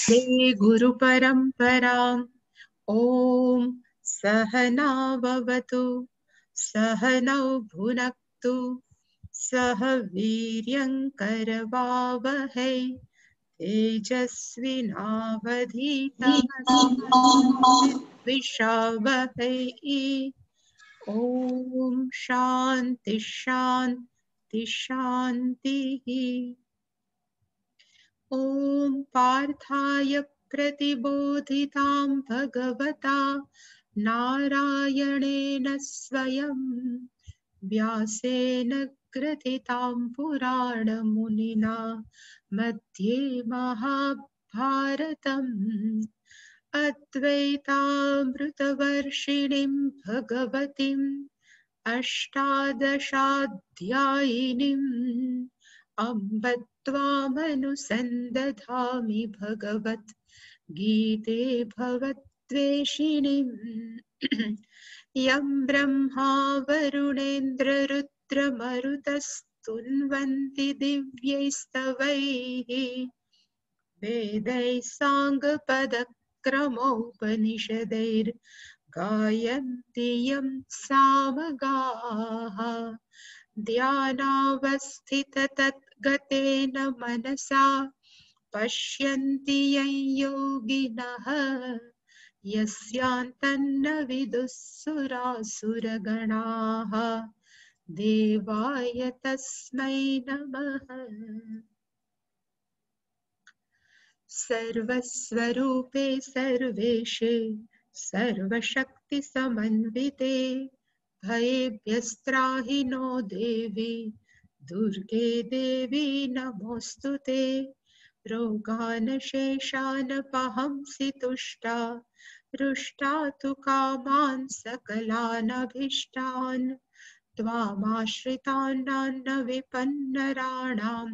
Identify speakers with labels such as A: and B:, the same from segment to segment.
A: श्री गुरु परंपराम्। ओम सहना भवतु सहनौ भुनक्तु सह वीर्यंकरवावहै तेजस्विनावधीतमस्तु विद्विषावहै। ओम शांति शांति शांतिः। ॐ पार्थाय प्रतिबोधितां भगवता नारायणेन स्वयं व्यासेन ग्रथितां पुराणमुनिना मध्ये महाभारतम् अद्वैतामृतवर्षिणीं भगवतीम् अष्टादशाध्यायिनीम् अम्ब त्वामनुसन्दधामि भगवत् गीते भवद्वेषिणीम् यं ब्रह्मा वरुणेन्द्ररुद्रमरुतस्तुन्वन्ति दिव्यैस्तवैः वेदैः साङ्गपदक्रमोपनिषदैर्गायन्ति यं सामगाः ध्यानावस्थिततद्गतेन मनसा पश्यन्ति यं योगिनः यस्यान्तन्न विदुःसुरासुरगणाः देवाय तस्मै नमः। सर्वस्वरूपे सर्वेशे सर्वशक्तिसमन्विते भयेभ्यस्त्राहि नो देवी दुर्गे देवी नमोऽस्तुते। रोगानशेषानपहंसि तुष्टा रुष्टा तु कामान् सकलानभीष्टान् त्वामाश्रितान् विपन्नराणां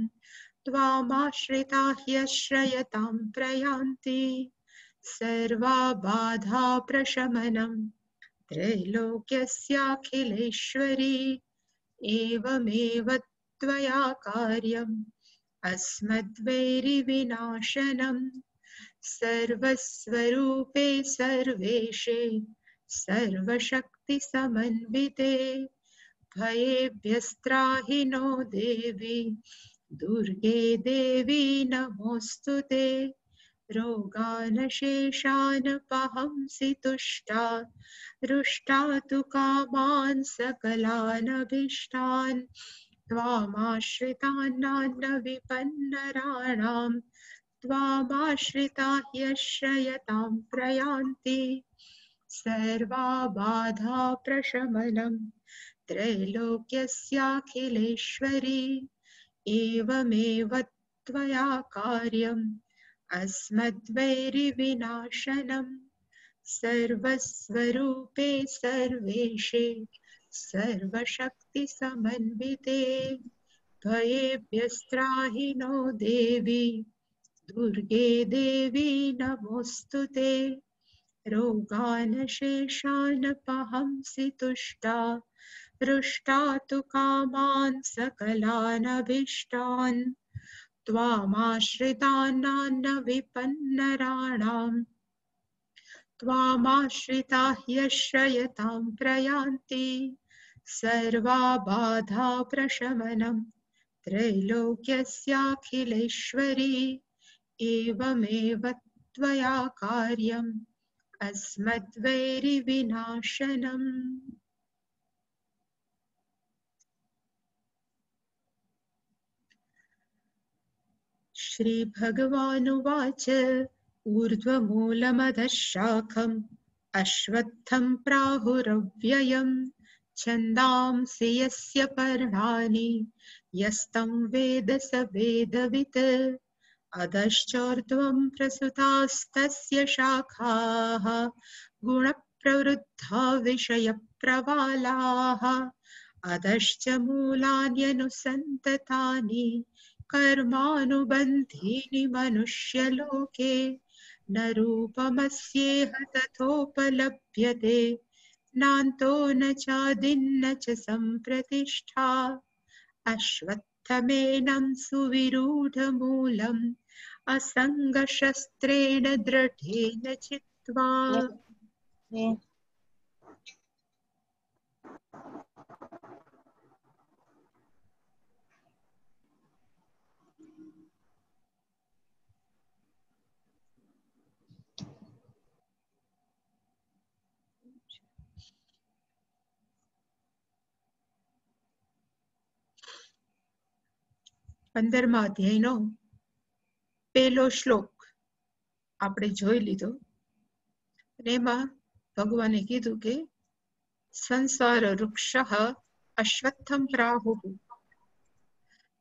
A: त्वामाश्रिता ह्यश्रयतां प्रयान्ति। सर्वाबाधा प्रशमनं त्रैलोक्यस्याखिलेश्वरी एवमेव त्वया कार्यम् अस्मद्वैरिविनाशनम्। सर्वस्वरूपे सर्वेशे सर्वशक्तिसमन्विते भयेभ्यस्त्राहि नो देवी दुर्गे देवी नमोऽस्तुते। रोगानशेषानपहंसि तुष्टा रुष्टा तु कामान् सकलानभीष्टान् त्वामाश्रितान् विपन्नराणां त्वामाश्रिता ह्यश्रयतां प्रयान्ति। सर्वाबाधा प्रशमनं त्रैलोक्यस्याखिलेश्वरी एवमेव त्वया कार्यम् अस्मद्वैरिविनाशनम्। सर्वस्वरूपे सर्वेशे सर्वशक्तिसमन्विते भयेभ्यस्त्राहि नो देवी दुर्गे देवी नमोऽस्तुते। रोगानशेषानपहंसि तुष्टा रुष्टा तु कामान् सकलानभीष्टान् त्वामाश्रितान् विपन्नराणां त्वामाश्रिता ह्यश्रयतां प्रयान्ति। सर्वाबाधा प्रशमनं त्रैलोक्यस्याखिलेश्वरी एवमेव त्वया कार्यम् अस्मद्वैरिविनाशनम्। श्रीभगवानुवाच ऊर्ध्वमूलमधः शाखम् अश्वत्थं प्राहुरव्ययम् छन्दांसि यस्य पर्णानि यस्तं वेद स वेदवित्। अधश्चोर्ध्वं प्रसृतास्तस्य शाखाः गुणप्रवृद्धा विषयप्रवालाः अधश्च मूलान्यनुसन्ततानि कर्मानुबन्धीनि मनुष्यलोके न रूपमस्येह तथोपलभ्यते नान्तो न चादिन्न च सम्प्रतिष्ठा। अश्वत्थमेनं सुविरूढमूलम् असंग शस्त्रेण दृढेन चित्वा। पंदरमा अध्यायનો પહેલો શ્લોક આપણે જોઈ લીધો અને એમાં ભગવાને કીધું કે સંસાર વૃક્ષઃ અશ્વત્થમ પ્રાહુઃ.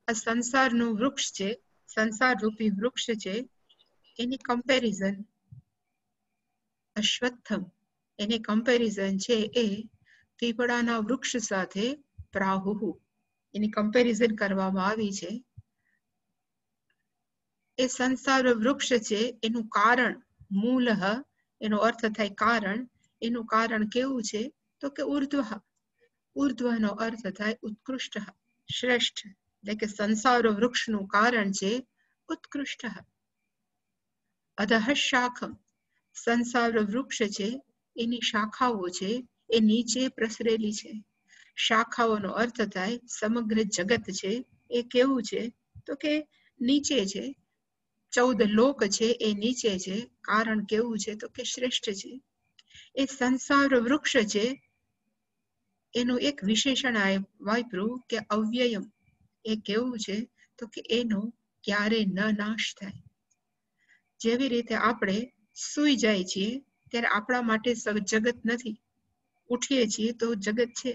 A: આ સંસારનું વૃક્ષ છે, સંસાર રૂપી વૃક્ષ છે, એની કમ્પેરિઝન અશ્વત્થમ, એની કમ્પેરિઝન છે એ પીપળાના વૃક્ષ સાથે પ્રાહુઃ, એની કમ્પેરિઝન કરવામાં આવી છે. એ સંસાર વૃક્ષ છે એનું કારણ મૂલઃ, એનો અર્થ થાય કારણ. એનું કારણ કેવું છે તો કે ઉર્ધ્વ. ઉર્ધ્વનો અર્થ થાય ઉત્કૃષ્ટ, શ્રેષ્ઠ. એટલે કે સંસાર વૃક્ષનું કારણ છે ઉત્કૃષ્ટ. અધઃ શાખમ, સંસાર વૃક્ષ છે એની શાખાઓ છે એ નીચે પ્રસરેલી છે. શાખાઓનો અર્થ થાય સમગ્ર જગત છે એ કેવું છે તો કે નીચે છે. 14 લોક છે એ નીચે છે. કારણ કેવું છે તો કે શ્રેષ્ઠ છે. એ સંસાર વૃક્ષ છે એનું એક વિશેષણ વાપર્યું કે અવ્યયમ. એ કેવું છે તો કે એનો ક્યારે ન નાશ થાય. જેવી રીતે આપણે સૂઈ જાય છીએ ત્યારે આપણા માટે જગત નથી, ઉઠીએ છીએ તો જગત છે.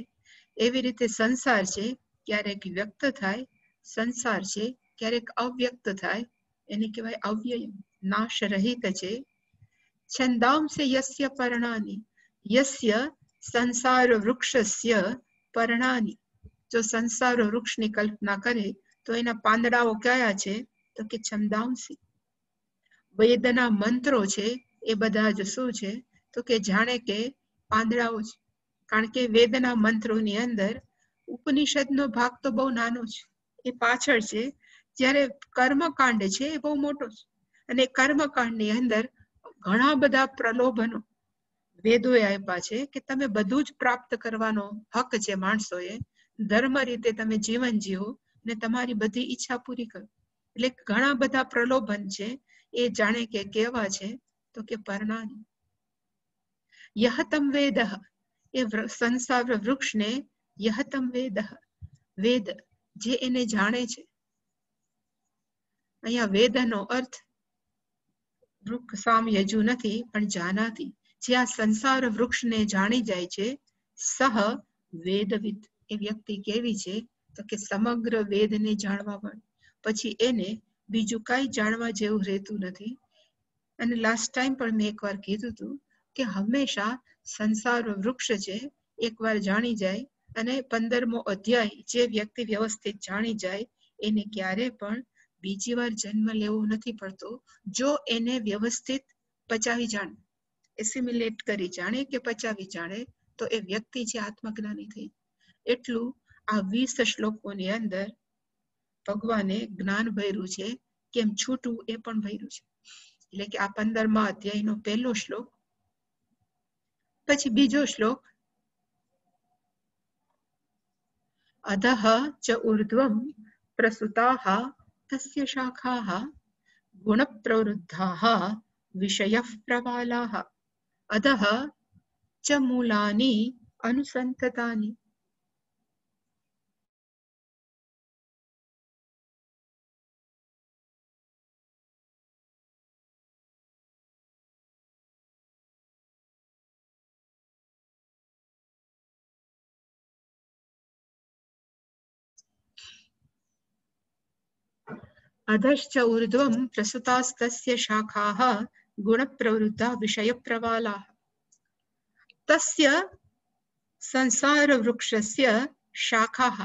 A: એવી રીતે સંસાર છે ક્યારેક વ્યક્ત થાય, સંસાર છે ક્યારેક અવ્યક્ત થાય, એને કહેવાય અવ્યયમ, નાશ રહિત છે. છંદાંસે યસ્ય પર્ણાની, યસ્ય સંસાર વૃક્ષસ્ય પર્ણાની. જો સંસાર વૃક્ષની કલ્પના કરે તો એના પાંદડાઓ કયા છે તો કે છંદાંસી. વેદના મંત્રો છે એ બધા જ શું છે તો કે જાણે કે પાંદડાઓ છે. કારણ કે વેદના મંત્રોની અંદર ઉપનિષદનો ભાગ તો બહુ નાનો છે, એ પાછળ છે. જ્યારે કર્મકાંડ છે એ બહુ મોટો છે, અને કર્મકાંડની અંદર ઘણા બધા પ્રલોભનો વેદોએ આપ્યા છે કે તમે બધું જ પ્રાપ્ત કરવાનો હક છે માણસોએ. ધર્મ રીતે તમે જીવન જીવો અને તમારી બધી ઈચ્છા પૂરી કરો. એટલે ઘણા બધા પ્રલોભન છે એ જાણે કે કેવા છે તો કે પર્ણાની. યહતમ વેદ, એ સંસાર વૃક્ષને યહતમ વેદ, વેદ જે એને જાણે છે. અહીંયા વેદનો અર્થ વૃક્ષ સામ યજુ નથી પણ જાનાતી. જે આ સંસાર વૃક્ષને જાણી જાય છે, સહ વેદવિદ, એ વ્યક્તિ કેવી છે તો કે સમગ્ર વેદને જાણવા વાળી. પછી એને બીજું કઈ જાણવા જેવું રહેતું નથી. અને લાસ્ટ ટાઈમ પણ મેં એકવાર કીધું હતું કે હંમેશા સંસાર વૃક્ષ છે એકવાર જાણી જાય, અને 15મો અધ્યાય જે વ્યક્તિ વ્યવસ્થિત જાણી જાય એને ક્યારે પણ બીજી વાર જન્મ લેવો નથી પડતો. જો એને વ્યવસ્થિત પચાવી જાણે, એસિમ્યુલેટ કરી જાણે કે પચાવી જાણે, તો એ વ્યક્તિ છે આત્મજ્ઞાની થઈ. એટલું આ 20 શ્લોકોની અંદર ભગવાને જ્ઞાન ભર્યું છે. કેમ છૂટવું એ પણ ભર્યું છે. એટલે કે આ 15મા અધ્યાયનો પહેલો શ્લોક. પછી બીજો શ્લોક, અધઃ ચ ઉર્ધ્વં પ્રસુતાઃ તસ્ય શાખાઃ ગુણ પ્રવૃદ્ધાઃ વિષયઃ પ્રવાલાઃ અધઃ ચ મૂલાની અનુસંતતાની. અધશ્ચ ઉર્ધ્વં પ્રસુતાસ્તસ્ય શાખાઃ ગુણપ્રવૃદ્ધા વિષયપ્રવાલાઃ. તસ્ય સંસાર વૃક્ષસ્ય શાખાઃ,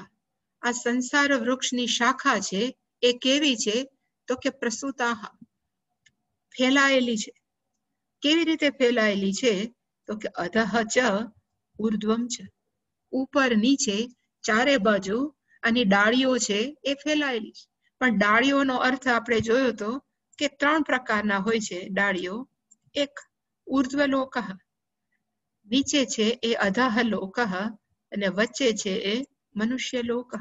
A: આ સંસાર વૃક્ષની શાખા છે એ કેવી છે તો કે પ્રસુતાઃ, ફેલાયેલી છે. કેવી રીતે ફેલાયેલી છે તો કે અધઃ ચ ઉર્ધ્વં ચ, ઉપર નીચે ચારે બાજુ આની ડાળીઓ છે એ ફેલાયેલી છે. પણ ડાળીઓનો અર્થ આપણે જોયો તો કે 3 પ્રકારના હોય છે ડાળીઓ. એક ઉર્ધ્વલોકઃ, નીચે છે એ અધઃ લોકઃ, અને વચ્ચે છે એ મનુષ્ય લોકઃ.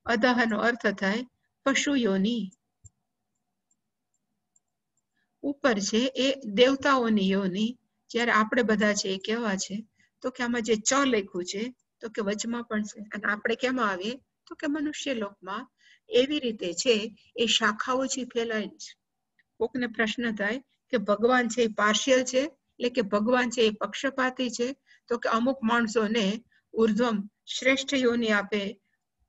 A: અધઃનો અર્થ થાય પશુ યોની, ઉપર છે એ દેવતાઓની યોની. જ્યારે આપણે બધા છે એ કેવા છે તો કે આમાં જે ચ લખ્યું છે તો કે વચમાં પણ છે, અને આપણે કેમાં આવીએ તો કે મનુષ્ય લોકમાં. એવી રીતે છે એ શાખાઓ છે ફેલાયેલી છે. કોકને પ્રશ્ન થાય કે ભગવાન છે એ પાર્શિયલ છે, એટલે કે ભગવાન છે એ પક્ષપાતી છે, તો કે અમુક માણસોને ઉર્ધ્વમ શ્રેષ્ઠ યોની આપે,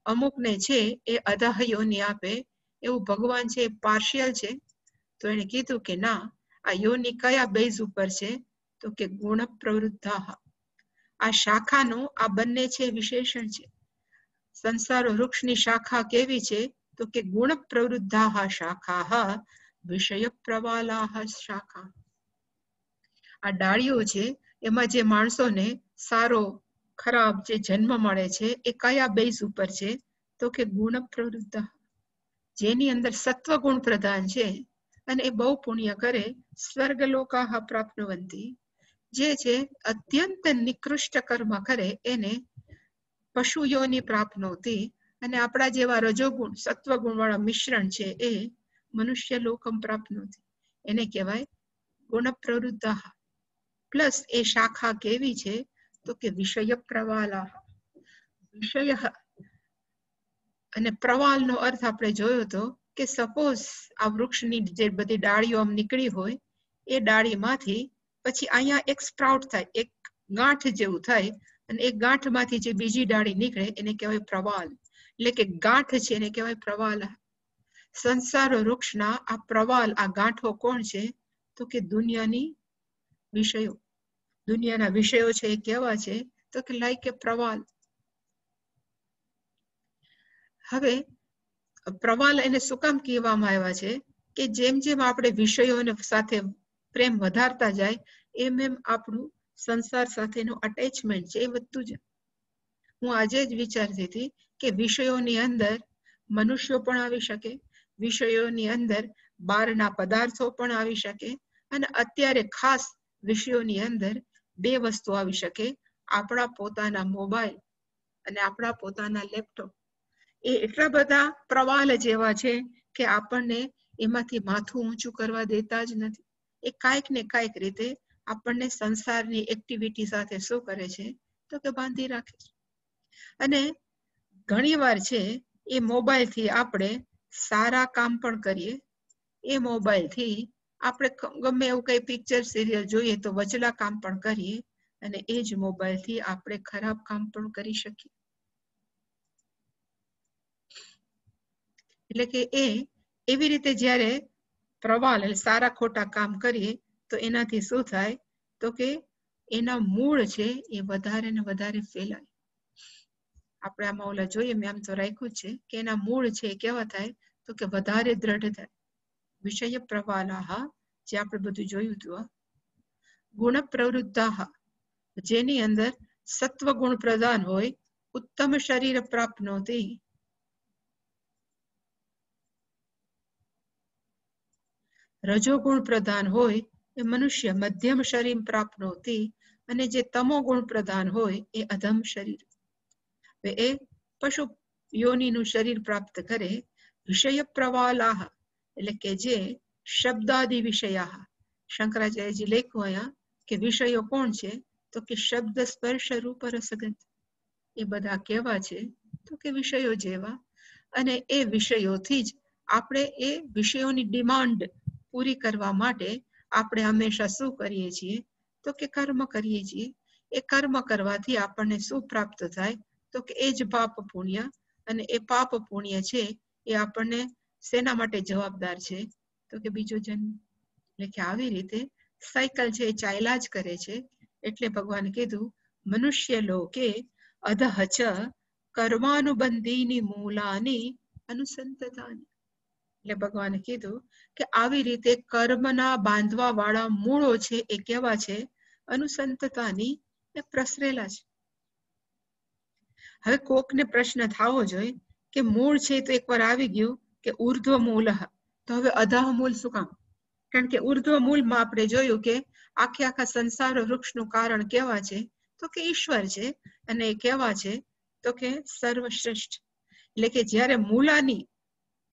A: અમુકને છે એ અધઃ યોની આપે, એવું ભગવાન છે એ પાર્શિયલ છે? તો એને કીધું કે ના, આ યોની કયા બેઝ ઉપર છે તો કે ગુણ પ્રવૃદ્ધાહ. આ શાખાનું આ બંને છે વિશેષણ છે. સંસાર વૃક્ષની શાખા કેવી છે તો કે ગુણ પ્રવૃદ્ધાહ શાખાહ વિષય પ્રવાલાહ શાખા. આ ડાળીઓ છે એમાં જે માણસોને સારો ખરાબ જે જન્મ મળે છે એ કયા બેઝ ઉપર છે તો કે ગુણ પ્રવૃદ્ધાહ. જેની અંદર સત્વ ગુણ પ્રધાન છે અને એ બહુ પુણ્ય કરે, સ્વર્ગલોકાહ પ્રાપ્નુવંતી. જે છે અત્યંત નિકૃષ્ટ કર્મ કરે એને પશુ યોની પ્રાપ્નોતી, અને આપણા જેવા રજોગુણ સત્વગુણ વાળા મિશ્રણ છે એ મનુષ્ય લોકમ પ્રાપ્નોતી, એને કહેવાય ગુણ પ્રવૃદ્ધાહ. પ્લસ એ શાખા કેવી છે તો કે વિષય પ્રવાલાહ. વિષય અને પ્રવાલનો અર્થ આપણે જોયો હતો કે સપોઝ આ વૃક્ષની જે બધી ડાળીઓ આમ નીકળી હોય, એ ડાળીમાંથી પછી અહીંયા એક સ્પ્રાઉટ થાય, એક ગાંઠ જેવું થાય, અને એક ગાંઠમાંથી જે બીજી ડાળી નીકળે એને કહેવાય પ્રવાલ. એટલે કે ગાંઠ છે એને કહેવાય પ્રવાલ. સંસાર વૃક્ષના આ પ્રવાલ, આ ગાંઠો કોણ છે તો કે દુનિયાની વિષયો. દુનિયાના વિષયો છે એ કેવા છે તો કે લાઈક એ પ્રવાલ. હવે પ્રવાલ એને શું કામ કહેવામાં આવ્યા છે કે જેમ જેમ આપણે વિષયોને સાથે પ્રેમ વધારતા જાય એમ એમ આપણું સંસાર સાથેનું અટેચમેન્ટ છે એ વધતું જાય. હું આજે જ વિચારતી હતી કે વિષયોની અંદર મનુષ્યો પણ આવી શકે, વિષયોની અંદર બહારના પદાર્થો પણ આવી શકે, અને અત્યારે ખાસ વિષયોની અંદર 2 વસ્તુ આવી શકે, આપણા પોતાના મોબાઈલ અને આપણા પોતાના લેપટોપ. એ એટલા બધા પ્રવાલ જેવા છે કે આપણને એમાંથી માથું ઊંચું કરવા દેતા જ નથી. એ કાંઈક ને કાંઈક રીતે આપણને સંસારની એક્ટિવિટી સાથે શું કરે છે તો કે બાંધી રાખે છે. અને ઘણી વાર છે એ મોબાઈલથી આપણે સારા કામ પણ કરીએ, એ મોબાઈલથી આપણે ગમે એવું કઈ પિક્ચર સિરિયલ જોઈએ તો વચલા કામ પણ કરીએ, અને એ જ મોબાઈલથી આપણે ખરાબ કામ પણ કરી શકીએ. એટલે કે એ એવી રીતે જ્યારે પ્રવાલ સારા ખોટા કામ કરીએ તો એનાથી શું થાય તો કે એના મૂળ છે એ વધારે ને વધારે ફેલાય. આપણે આમાં ઓલા જોઈએ, મેં આમ તો રાખ્યું છે કે એના મૂળ છે કેવા થાય તો કે વધારે દ્રઢ થાય. વિષય પ્રવાલાહ, જે આપણે બધું જોયું હતું. ગુણ પ્રવૃદ્ધાહ, જેની અંદર સત્વ ગુણ પ્રધાન હોય, ઉત્તમ શરીર પ્રાપ્નોતી. રજોગુણ પ્રધાન હોય એ મનુષ્ય મધ્યમ શરીર પ્રાપ્નોતી, અને જે તમો ગુણ પ્રધાન હોય એ અધમ શરીર, એ પશુ યોનિનું શરીર પ્રાપ્ત કરે. વિષય પ્રવાલાહ, એટલે કે જે શબ્દાદિ વિષયા. શંકરાચાર્યજી લખ્યું અહીંયા કે વિષયો કોણ છે તો કે શબ્દ સ્પર્શ રૂપ રસગંધ. એ બધા કેવા છે તો કે વિષયો જેવા, અને એ વિષયોથી જ આપણે એ વિષયોની ડિમાન્ડ પૂરી કરવા માટે આપણે હંમેશા શું કરીએ છીએ તો કે કર્મ કરીએ છીએ. એ કર્મ કરવાથી આપણને શું પ્રાપ્ત થાય તો કે એ જ પાપ પુણ્ય, અને એ પાપ પુણ્ય છે એ આપણને શેના માટે જવાબદાર છે તો કે બીજો જન્મ. એટલે કે આવી રીતે સાયકલ છે એ ચાલ્યા જ કરે છે. એટલે ભગવાન કીધું મનુષ્ય લોકે અધઃ ચ કર્માનુબંધીની મૂલાની અનુસંતતાની. એટલે ભગવાને કીધું કે આવી રીતે કર્મના બાંધવા વાળા મૂળો છે એ કેવા છે અનુસંતતાની, એ પ્રસરેલા છે. હવે કોકને પ્રશ્ન થવો જોઈએ કે મૂળ છે તો એકવાર આવી ગયું કે ઉર્ધ્વ મૂલઃ, તો હવે અધઃ મૂળ શું કામ? કારણ કે ઉર્ધ્વ મૂળમાં આપણે જોયું કે આખા સંસાર વૃક્ષનું કારણ કેવા છે? તો કે ઈશ્વર છે. અને એ કેવા છે? તો કે સર્વશ્રેષ્ઠ. એટલે કે જ્યારે મૂળાની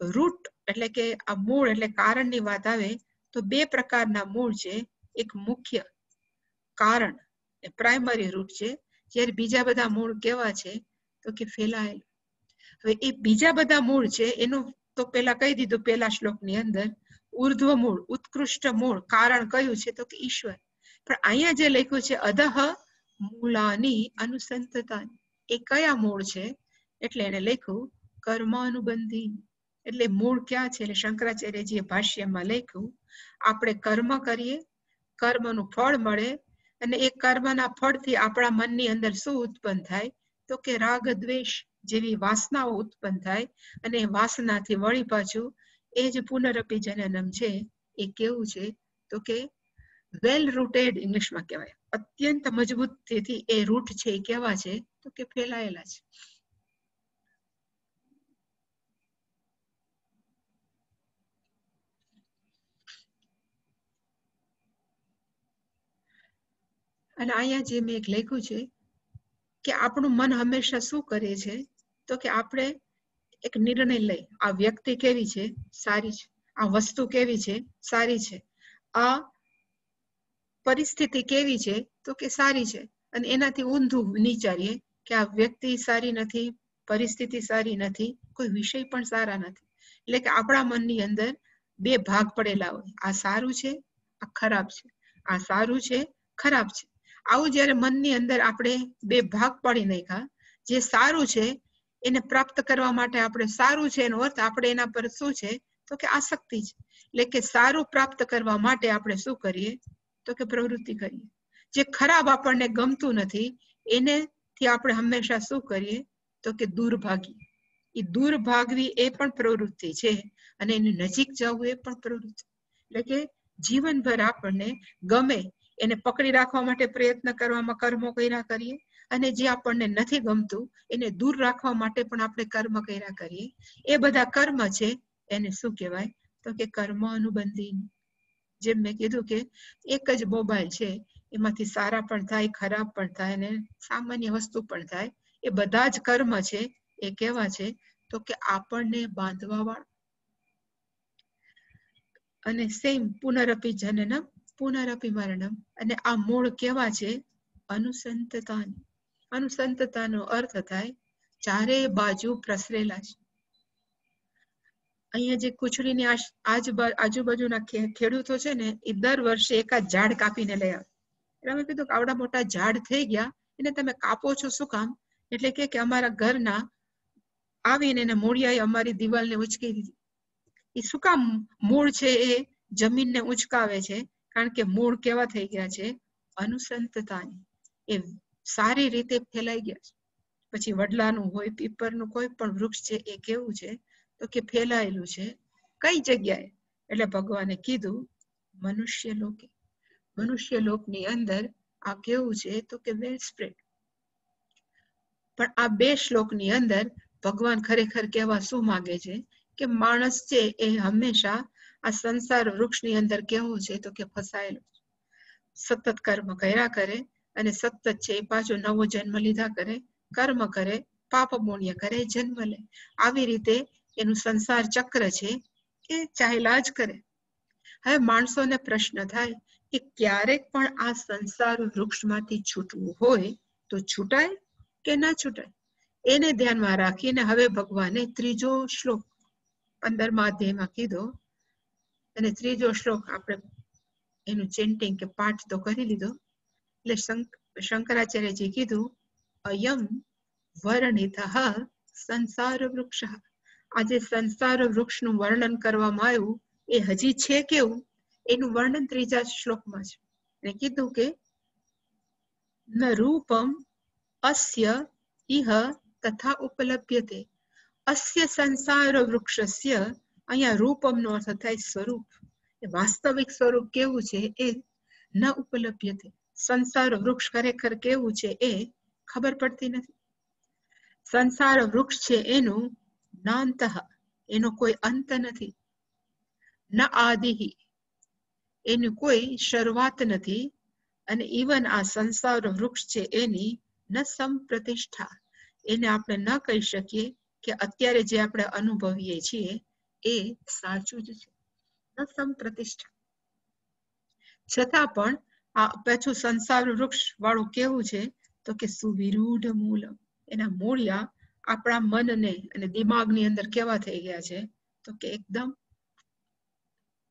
A: રૂટ એટલે કે આ મૂળ એટલે કારણની વાત આવે તો બે પ્રકારના મૂળ છે. એક મુખ્ય કારણ એ પ્રાઇમરી રૂટ છે, જ્યારે બીજા બધા મૂળ કેવા છે? તો કે ફેલાયેલ. હવે એ બીજા બધા મૂળ છે એનું તો પેલા કહી દીધું પેલા શ્લોકની અંદર, ઉર્ધ્વ મૂળ ઉત્કૃષ્ટ મૂળ કારણ કયું છે? તો કે ઈશ્વર. પણ અહીંયા જે લખ્યું છે અધઃ મૂળાની અનુસંતતા, એ કયા મૂળ છે? એટલે એને લખ્યું કર્માનુબંધી. એટલે મૂળ ક્યાં છે? એટલે શંકરાચાર્યજીએ ભાષ્યમાં લખ્યું આપણે કર્મ કરીએ, કર્મનું ફળ મળે, અને એ કર્મના ફળથી આપણા મનની અંદર શું ઉત્પન્ન થાય? તો કે રાગ દ્વેષ જેવી વાસનાઓ ઉત્પન્ન થાય, અને વાસનાથી વળી પાછું એ જ પુનરપી જનનમ છે એ કેવું છે? તો કે વેલ રૂટેડ ઇંગ્લિશમાં કહેવાય, અત્યંત મજબૂતીથી એ રૂટ છે એ કેવા છે? તો કે ફેલાયેલા છે. અને અહીંયા જે મેં એક લખ્યું છે કે આપણું મન હંમેશા શું કરે છે? તો કે આપણે એક નિર્ણય લઈ, આ વ્યક્તિ કેવી છે? સારી છે. આ વસ્તુ કેવી છે? સારી છે. આ પરિસ્થિતિ કેવી છે? તો કે સારી છે. અને એનાથી ઊંધું વિચારીએ કે આ વ્યક્તિ સારી નથી, પરિસ્થિતિ સારી નથી, કોઈ વિષય પણ સારા નથી. એટલે કે આપણા મનની અંદર બે ભાગ પડેલા હોય, આ સારું છે, આ ખરાબ છે, આ સારું છે, ખરાબ છે. આવું જયારે મનની અંદર આપણે બે ભાગ પાડી નાખ્યા, જે સારું છે એને પ્રાપ્ત કરવા માટે આપણે સારું છે એનો અર્થ આપણે એના પર શું છે? તો કે આસક્તિ છે. એટલે કે સારું પ્રાપ્ત કરવા માટે આપણે શું કરીએ? તો કે પ્રવૃત્તિ કરીએ. જે ખરાબ આપણને ગમતું નથી એનેથી આપણે હંમેશા શું કરીએ? તો કે દૂર ભાગીએ. એ દૂર ભાગવી એ પણ પ્રવૃત્તિ છે, અને એની નજીક જવું એ પણ પ્રવૃત્તિ. એટલે કે જીવનભર આપણને ગમે એને પકડી રાખવા માટે પ્રયત્ન કરવામાં કર્મો કર્યા કરીએ, અને જે આપણને નથી ગમતું એને દૂર રાખવા માટે પણ આપણે કર્મ કર્યા કરીએ. એ બધા કર્મ છે એને શું કહેવાય? તો કે કર્મ અનુબંધી. જેમ મેં કીધું કે એક જ મોબાઈલ છે, એમાંથી સારા પણ થાય, ખરાબ પણ થાય, અને સામાન્ય વસ્તુ પણ થાય. એ બધા જ કર્મ છે એ કેવા છે? તો કે આપણને બાંધવા વાળા. અને સેમ પુનરપી જનનમ પુનરપી મરણમ. અને આ મૂળ કેવા છે? અનુસંતતાની. અનુસંતતાનો અર્થ થાય ચારે બાજુ પ્રસરેલા છે. અહીંયા જે કુચડીની આજુબાજુના ખેડૂતો છે ને, એ દર વર્ષે એકાદ ઝાડ કાપીને લઈ આવે. એટલે અમે કીધું કે આવડા મોટા ઝાડ થઈ ગયા, એને તમે કાપો છો શું કામ? એટલે કે અમારા ઘરના આવીને એને મૂળિયાએ અમારી દિવાલને ઉચકી દીધી. એ શું કામ મૂળ છે એ જમીનને ઉચકાવે છે? કારણ કે મૂળ કેવા થઈ ગયા છે? અનુસંતતાની. એ સારી રીતે ફેલાઈ ગયા છે. પછી વડલાનું હોય, પીપરનું કોઈ પણ વૃક્ષ છે એ કેવું છે? તો કે ફેલાયેલું છે. કઈ જગ્યાએ? એટલે ભગવાને કીધું મનુષ્ય લોકે. મનુષ્ય લોકની અંદર આ કેવું છે? તો કે વેલ સ્પ્રેડ. પણ આ બે શ્લોકની અંદર ભગવાન ખરેખર કેવા શું માંગે છે? કે માણસ છે એ હંમેશા આ સંસાર વૃક્ષની અંદર કેવું છે? તો કે ફસાયેલું. સતત કર્મ કર્યા કરે, અને સતત છે એ પાછો નવો જન્મ લીધા કરે, કર્મ કરે, પાપ પુણ્ય કરે, જન્મ લે. આવી રીતે એનું સંસાર ચક્ર છે એ ચાલ્યા જ કરે. હવે માણસોને પ્રશ્ન થાય કે ક્યારેક પણ આ સંસાર વૃક્ષમાંથી છૂટવું હોય તો છૂટાય કે ના છૂટાય? એને ધ્યાનમાં રાખીને હવે ભગવાને ત્રીજો શ્લોક 15મા અધ્યાયમાં કીધો. અને ત્રીજો શ્લોક આપણે એનું ચેન્ટિંગ કે પાઠ તો કરી લીધો. એટલે શંકરાચાર્યજી કીધું અયમ વર્ણિતઃ સંસાર વૃક્ષ. આજે સંસાર વૃક્ષનું વર્ણન કરવામાં આવ્યું એ હજી છે કેવું? એનું વર્ણન ત્રીજા શ્લોકમાં છે. એને કીધું કે ન રૂપમ અસ્ય ઇહ તથા ઉપલભ્યતે. અસ્ય સંસાર વૃક્ષસ્ય. અહીંયા રૂપમનો અર્થ થાય સ્વરૂપ. વાસ્તવિક સ્વરૂપ કેવું છે એ ન ઉપલભ્યતે. સંસાર વૃક્ષ ખરેખર કેવું છે એ ખબર પડતી નથી. સંસાર વૃક્ષ છે એનું નાંતઃ, એનો કોઈ અંત નથી. ન આદિ, એની કોઈ શરૂઆત નથી, અને ઇવન આ સંસાર વૃક્ષ છે એની ન સંપ્રતિષ્ઠા, એને આપણે ન કહી શકીએ કે અત્યારે જે આપણે અનુભવીએ છીએ એ સાચું જ છે, ન સંપ્રતિષ્ઠા. છતાં પણ આ પાછું સંસાર વૃક્ષ વાળું કેવું છે તો કે સુવિરૂઢ મૂલમ, એના મૂળિયા આપણા મનને અને દિમાગની અંદર કેવા થઈ ગયા છે તો કે એકદમ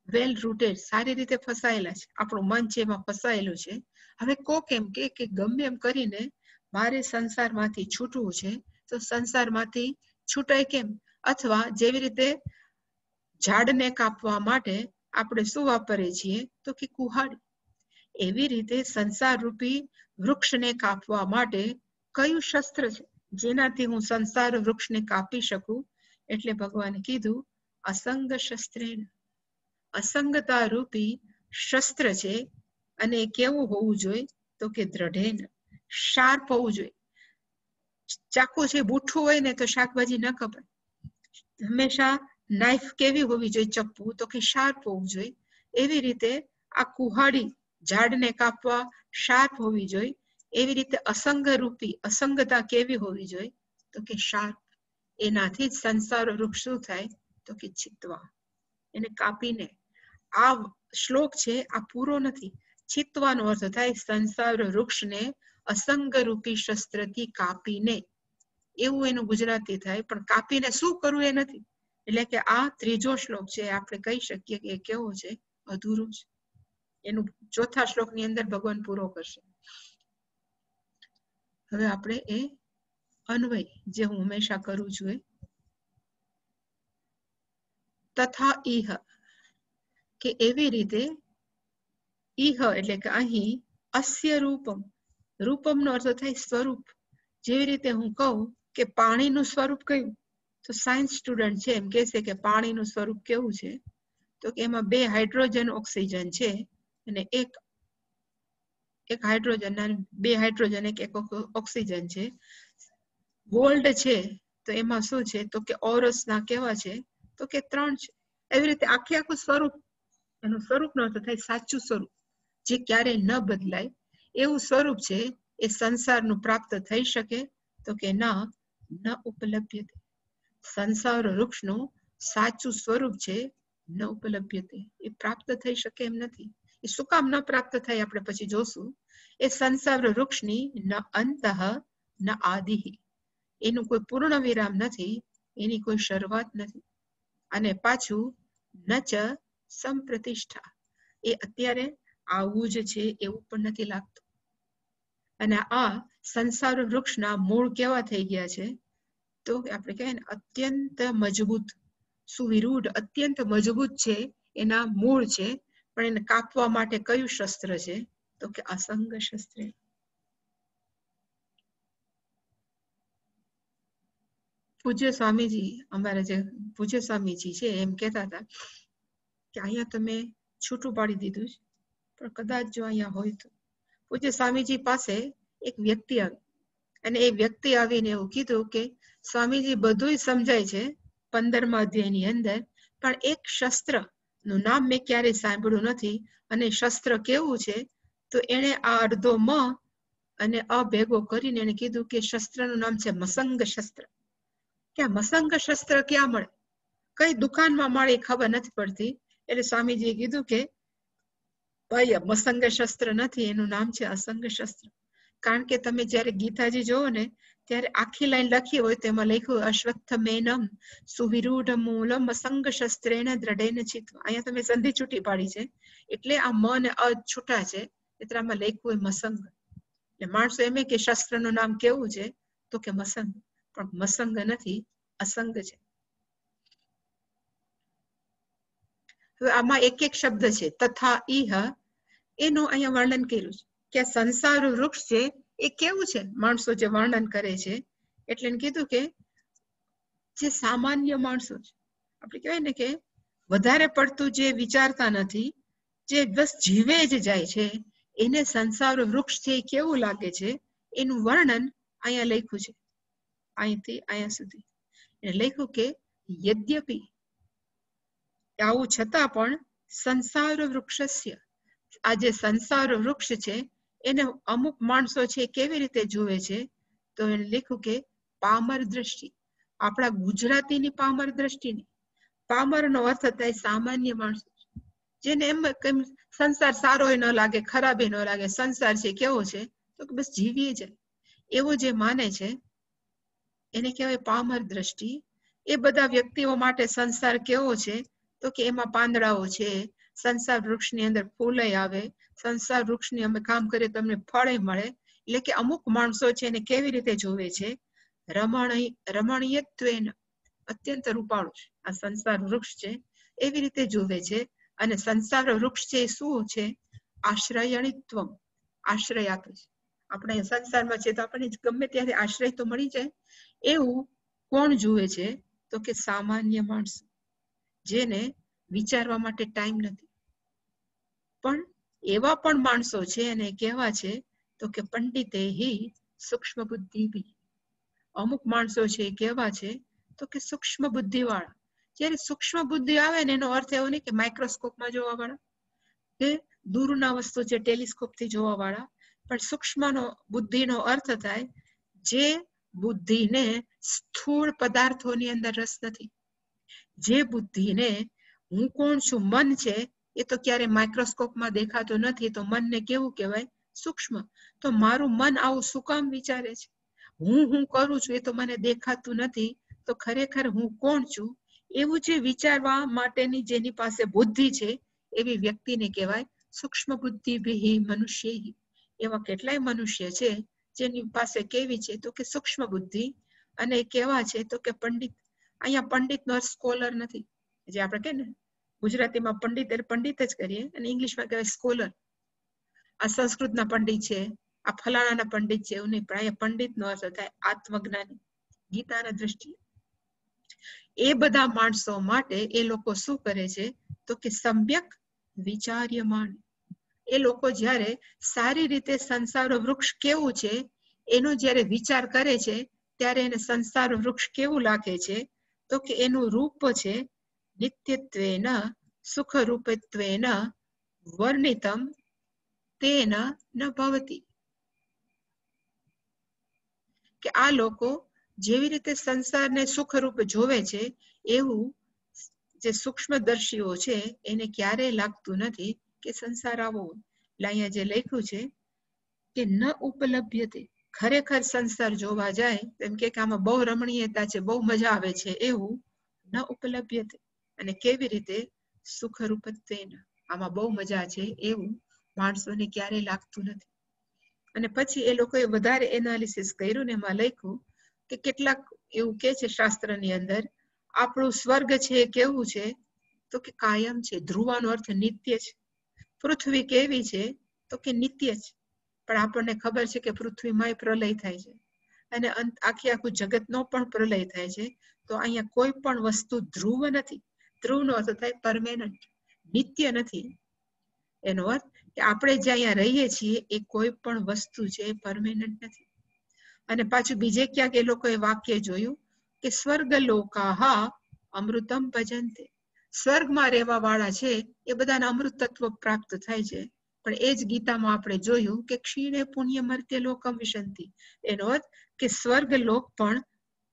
A: વેલ રૂટેડ, સારી રીતે ફસાયેલા છે. આપણું મન છે એમાં ફસાયેલું છે. હવે કોક એમ કે ગમે એમ કરીને મારે સંસારમાંથી છૂટવું છે, તો સંસારમાંથી છૂટાય કેમ? અથવા જેવી રીતે ઝાડને કાપવા માટે આપણે શું વાપરીએ છીએ તો કે કુહાડી, એવી રીતે સંસાર રૂપી વૃક્ષને કાપવા માટે કયું શસ્ત્ર છે જેનાથી હું સંસાર વૃક્ષને કાપી શકું? એટલે ભગવાને કીધું અસંગ શસ્ત્રેણ, અસંગતા રૂપી શસ્ત્ર છે. અને કેવું હોવું જોઈએ તો કે દ્રઢેન, શાર્પ હોવું જોઈએ. ચાકુ છે બુઠ્ઠું હોય ને તો શાકભાજી ન કપાય. હંમેશા નાઇફ કેવી હોવી જોઈએ? ચપ્પુ તો કે શાર્પ હોવું જોઈએ. એવી રીતે આ કુહાડી ઝાડને કાપવા શાર્પ હોવી જોઈએ. એવી રીતે અસંગ રૂપી અસંગતા કેવી હોવી જોઈએ તો કે શાર્પ. એનાથી જ સંસાર વૃક્ષ શું થાય તો કે ચિત્વા, એને કાપીને. આ શ્લોક છે આ પૂરો નથી. ચિત્વાનો અર્થ થાય સંસાર વૃક્ષને અસંગ રૂપી શસ્ત્રથી કાપીને, એવું એનું ગુજરાતી થાય. પણ કાપીને શું કરવું એ નથી. એટલે કે આ ત્રીજો શ્લોક છે આપણે કહી શકીએ કે કેવો છે? અધૂરો છે. એનું ચોથા શ્લોકની અંદર ભગવાન પૂરો કરશે. હવે આપણે એ અન્વય જે હું હંમેશા કરું છું, તથા ઇહ, કે એવી રીતે ઇહ એટલે કે અહીં અસ્ય રૂપમ, રૂપમનો અર્થ થાય સ્વરૂપ. જેવી રીતે હું કહું કે પાણીનું સ્વરૂપ કયું, તો સાયન્સ સ્ટુડન્ટ છે એમ કહેશે કે પાણીનું સ્વરૂપ કેવું છે તો કે એમાં 2 હાઇડ્રોજન ઓક્સિજન છે, અને એક હાઇડ્રોજન, 2 હાઇડ્રોજન એક ઓક્સિજન છે. ગોલ્ડ છે તો એમાં શું છે તો કે ઓરસના કેવા છે તો કે 3 છે. એવી રીતે આખું સ્વરૂપ, એનું સ્વરૂપનો અર્થ થાય સાચું સ્વરૂપ, જે ક્યારેય ન બદલાય એવું સ્વરૂપ છે. એ સંસારનું પ્રાપ્ત થઈ શકે તો કે ન ઉપલબ્ધ્યતે. સંસાર વૃક્ષનું સાચું સ્વરૂપ છે ન ઉપલબ્ધ્યતે, એ પ્રાપ્ત થઈ શકે એમ નથી. એ શું કામ ન પ્રાપ્ત થાય આપણે પછી જોશું. એ સંસાર વૃક્ષની ન અંતઃ ન આદિ, એનું કોઈ પૂર્ણ વિરામ નથી, એની કોઈ શરૂઆત નથી. અને પાછું ન ચ સંપ્રતિષ્ઠા, એ અત્યારે આવું જ છે એવું પણ નથી લાગતું. અને આ સંસાર વૃક્ષના મૂળ કેવા થઈ ગયા છે તો આપણે કહેવાય ને અત્યંત મજબૂત, સુવિરૂઢ, અત્યંત મજબૂત છે એના મૂળ છે. પણ એને કાપવા માટે કયું શસ્ત્ર છે તો કે અસંગ શસ્ત્ર. પૂજ્ય સ્વામીજી, અમારા જે પૂજ્ય સ્વામીજી છે એમ કહેતા હતા કે અહીંયા તમે છૂટું પાડી દીધું છે, પણ કદાચ જો અહીંયા હોય તો. પૂજ્ય સ્વામીજી પાસે એક વ્યક્તિ આવી, અને એ વ્યક્તિ આવીને એવું કીધું કે સ્વામીજી બધું સમજાય છે 15મા અધ્યાયની અંદર, પણ એક શસ્ત્ર નું નામ મેં ક્યારેય સાંભળ્યું નથી. અને શસ્ત્ર કેવું છે તો એને આ અડધો મ અને અ ભેગો કરીને એને કીધું કે શસ્ત્રનું નામ છે મસંગ શસ્ત્ર. કે મસંગ શસ્ત્ર ક્યાં મળે, કઈ દુકાનમાં મળે ખબર નથી પડતી. એટલે સ્વામીજીએ કીધું કે ભાઈ મસંગ શસ્ત્ર નથી, એનું નામ છે અસંગ શસ્ત્ર. કારણ કે તમે જયારે ગીતાજી જોવો ને ત્યારે આખી લાઈન લખી હોય તેમાં લખ્યું અશ્વત્થમેનમ સુવિરૂઢ મૂલમ અસંગ શસ્ત્રેણ દ્રઢેન ચિત્વા. અહીંયા તમે સંધિ છૂટી પાડી છે એટલે આ મ ને અ છૂટા છે, એટલે આમાં લખ્યું હોય મસંગ. એટલે માણસો એમ કે શસ્ત્રનું નામ કેવું છે તો કે મસંગ, પણ મસંગ નથી, અસંગ છે. હવે આમાં એક એક શબ્દ છે તથા ઇહ, એનું અહીંયા વર્ણન કર્યું છે કે સંસાર વૃક્ષ છે એ કેવું છે. માણસો જે વર્ણન કરે છે એટલે કીધું કે જે સામાન્ય માણસો છે, આપણે કહેવાય ને કે વધારે પડતું જે વિચારતા નથી, જે બસ જીવે જ જાય છે, એને સંસાર વૃક્ષ છે કેવું લાગે છે એનું વર્ણન અહીંયા લખ્યું છે. અહીંથી અહીંયા સુધી એને લખ્યું કે યદ્યપિ, આવું છતાં પણ સંસાર વૃક્ષસ્ય, આ જે સંસાર વૃક્ષ છે એને અમુક માણસો છે કેવી રીતે જુએ છે, તો એને લખ્યું કે પામર દ્રષ્ટિ. આપણા ગુજરાતીની પામર દ્રષ્ટિ નહીં. પામર નો અર્થ થાય સામાન્ય માણસો, જેને એમ સંસાર સારો ન લાગે, ખરાબ ન લાગે, સંસાર છે કેવો છે તો બસ જીવીએ જાય, એવો જે માને છે એને કહેવાય પામર દ્રષ્ટિ. એ બધા વ્યક્તિઓ માટે સંસાર કેવો છે તો કે એમાં પાંદડાઓ છે, સંસાર વૃક્ષની અંદર ફૂલે આવે, સંસાર વૃક્ષની અમે કામ કરીએ તમને ફળે મળે. એટલે કે અમુક માણસો છે એને કેવી રીતે જોવે છે, રમણીયત્વેન, અત્યંત રૂપાળું છે આ સંસાર વૃક્ષ છે એવી રીતે જોવે છે. અને સંસાર વૃક્ષ છે શું છે, આશ્રયણિત્વમ, આશ્રય આપે છે. આપણે સંસારમાં છે તો આપણને ગમે ત્યારે આશ્રય તો મળી જાય. એવું કોણ જુએ છે તો કે સામાન્ય માણસ, જેને વિચારવા માટે ટાઈમ નથી. પણ એવા પણ માણસો છે એને કહેવા છે તો કે પંડિતે હિ સૂક્ષ્મ બુદ્ધિ બી. અમુક માણસો છે એ કેવા છે તો કે સૂક્ષ્મ બુદ્ધિ વાળા. જયારે સૂક્ષ્મ બુદ્ધિ આવે ને એનો અર્થ એવો નહીં કે માઇક્રોસ્કોપમાં જોવા વાળા કે દૂરના વસ્તુ છે ટેલિસ્કોપ થી જોવા વાળા, પણ સૂક્ષ્મ નો બુદ્ધિનો અર્થ થાય જે બુદ્ધિને સ્થૂળ પદાર્થોની અંદર રસ નથી. જે બુદ્ધિને હું કોણ છું, મન છે, એ તો ક્યારે માઇક્રોસ્કોપમાં દેખાતું નથી, તો મનને કેવું કહેવાય, સૂક્ષ્મ. તો મારું મન આવું શું કામ વિચારે છે, હું કરું છું એ તો મને દેખાતું નથી, તો ખરેખર હું કોણ છું, એવું જે વિચારવા માટેની જેની પાસે બુદ્ધિ છે એવી વ્યક્તિને કહેવાય સૂક્ષ્મ બુદ્ધિ ભી મનુષ્ય. એવા કેટલાય મનુષ્ય છે જેની પાસે કેવી છે તો કે સૂક્ષ્મ બુદ્ધિ. અને કેવા છે તો કે પંડિત. અહીંયા પંડિત નો સ્કોલર નથી, જે આપણે કે ને ગુજરાતીમાં પંડિત એટલે પંડિત જ કરીએ અને ઇંગ્લિશમાં કહેવાય સ્કોલર. આ સંસ્કૃતના પંડિત છે, આ ફલાણાના પંડિત છે, એવું નહીં. પણ અહીંયા પંડિત નો અર્થ થાય આત્મજ્ઞાની, ગીતાના દ્રષ્ટિએ. એ બધા માણસો માટે એ લોકો શું કરે છે તો કે સમ્યક વિચાર્યમાન. એ લોકો જયારે સારી રીતે સંસાર વૃક્ષ કેવું છે એનો જયારે વિચાર કરે છે ત્યારે એને સંસાર વૃક્ષ કેવું લાગે છે તો કે એનું રૂપ છે નિત્યત્વેન સુખ રૂપત્વેન વર્ણિતમ તેન ન ભવતી. કે આ લોકો જેવી રીતે સંસારને સુખ રૂપ જોવે છે એવું જે સૂક્ષ્મદર્શીઓ છે એને ક્યારેય લાગતું નથી કે સંસાર આવો. એટલે અહીંયા જે લખ્યું છે કે ન ઉપલબ્ધ્યતે, ખરેખર સંસાર જોવા જાય એમ કે આમાં બહુ રમણીયતા છે, બહુ મજા આવે છે, એવું ન ઉપલબ્ધ્યતે. અને કેવી રીતે સુખ રૂપત્વેન, આમાં બહુ મજા છે એવું માણસોને ક્યારેય લાગતું નથી. અને પછી એ લોકોએ વધારે એનાલિસિસ કર્યું ને એમાં લખ્યું કે કેટલાક એવું કે છે શાસ્ત્રની અંદર આપણું સ્વર્ગ છે કેવું છે તો કે કાયમ છે, ધ્રુવાનો અર્થ નિત્ય છે. પૃથ્વી કેવી છે તો કે નિત્ય છે, પણ આપણને ખબર છે કે પૃથ્વીમાં પ્રલય થાય છે અને આખું જગતનો પણ પ્રલય થાય છે. તો અહીંયા કોઈ પણ વસ્તુ ધ્રુવ નથી. ધ્રુવનો અર્થ થાય પરમેનન્ટ, નિત્ય નથી. એનો અર્થ કે આપણે જે અહીંયા રહીએ છીએ એ કોઈ પણ વસ્તુ છે પરમેનન્ટ નથી. અને પાછું બીજે ક્યાંક એ લોકોએ વાક્ય જોયું કે સ્વર્ગ લોકાહા અમૃતમ ભજન્તે. સ્વર્ગમાં રહેવા વાળા છે એ બધાને અમૃત તત્વ પ્રાપ્ત થાય છે. પણ એ જ ગીતામાં આપણે જોયું કે ક્ષીણે પુણ્ય મર્ત્ય લોકમ વિશંતિ. એનો અર્થ કે સ્વર્ગ લોક પણ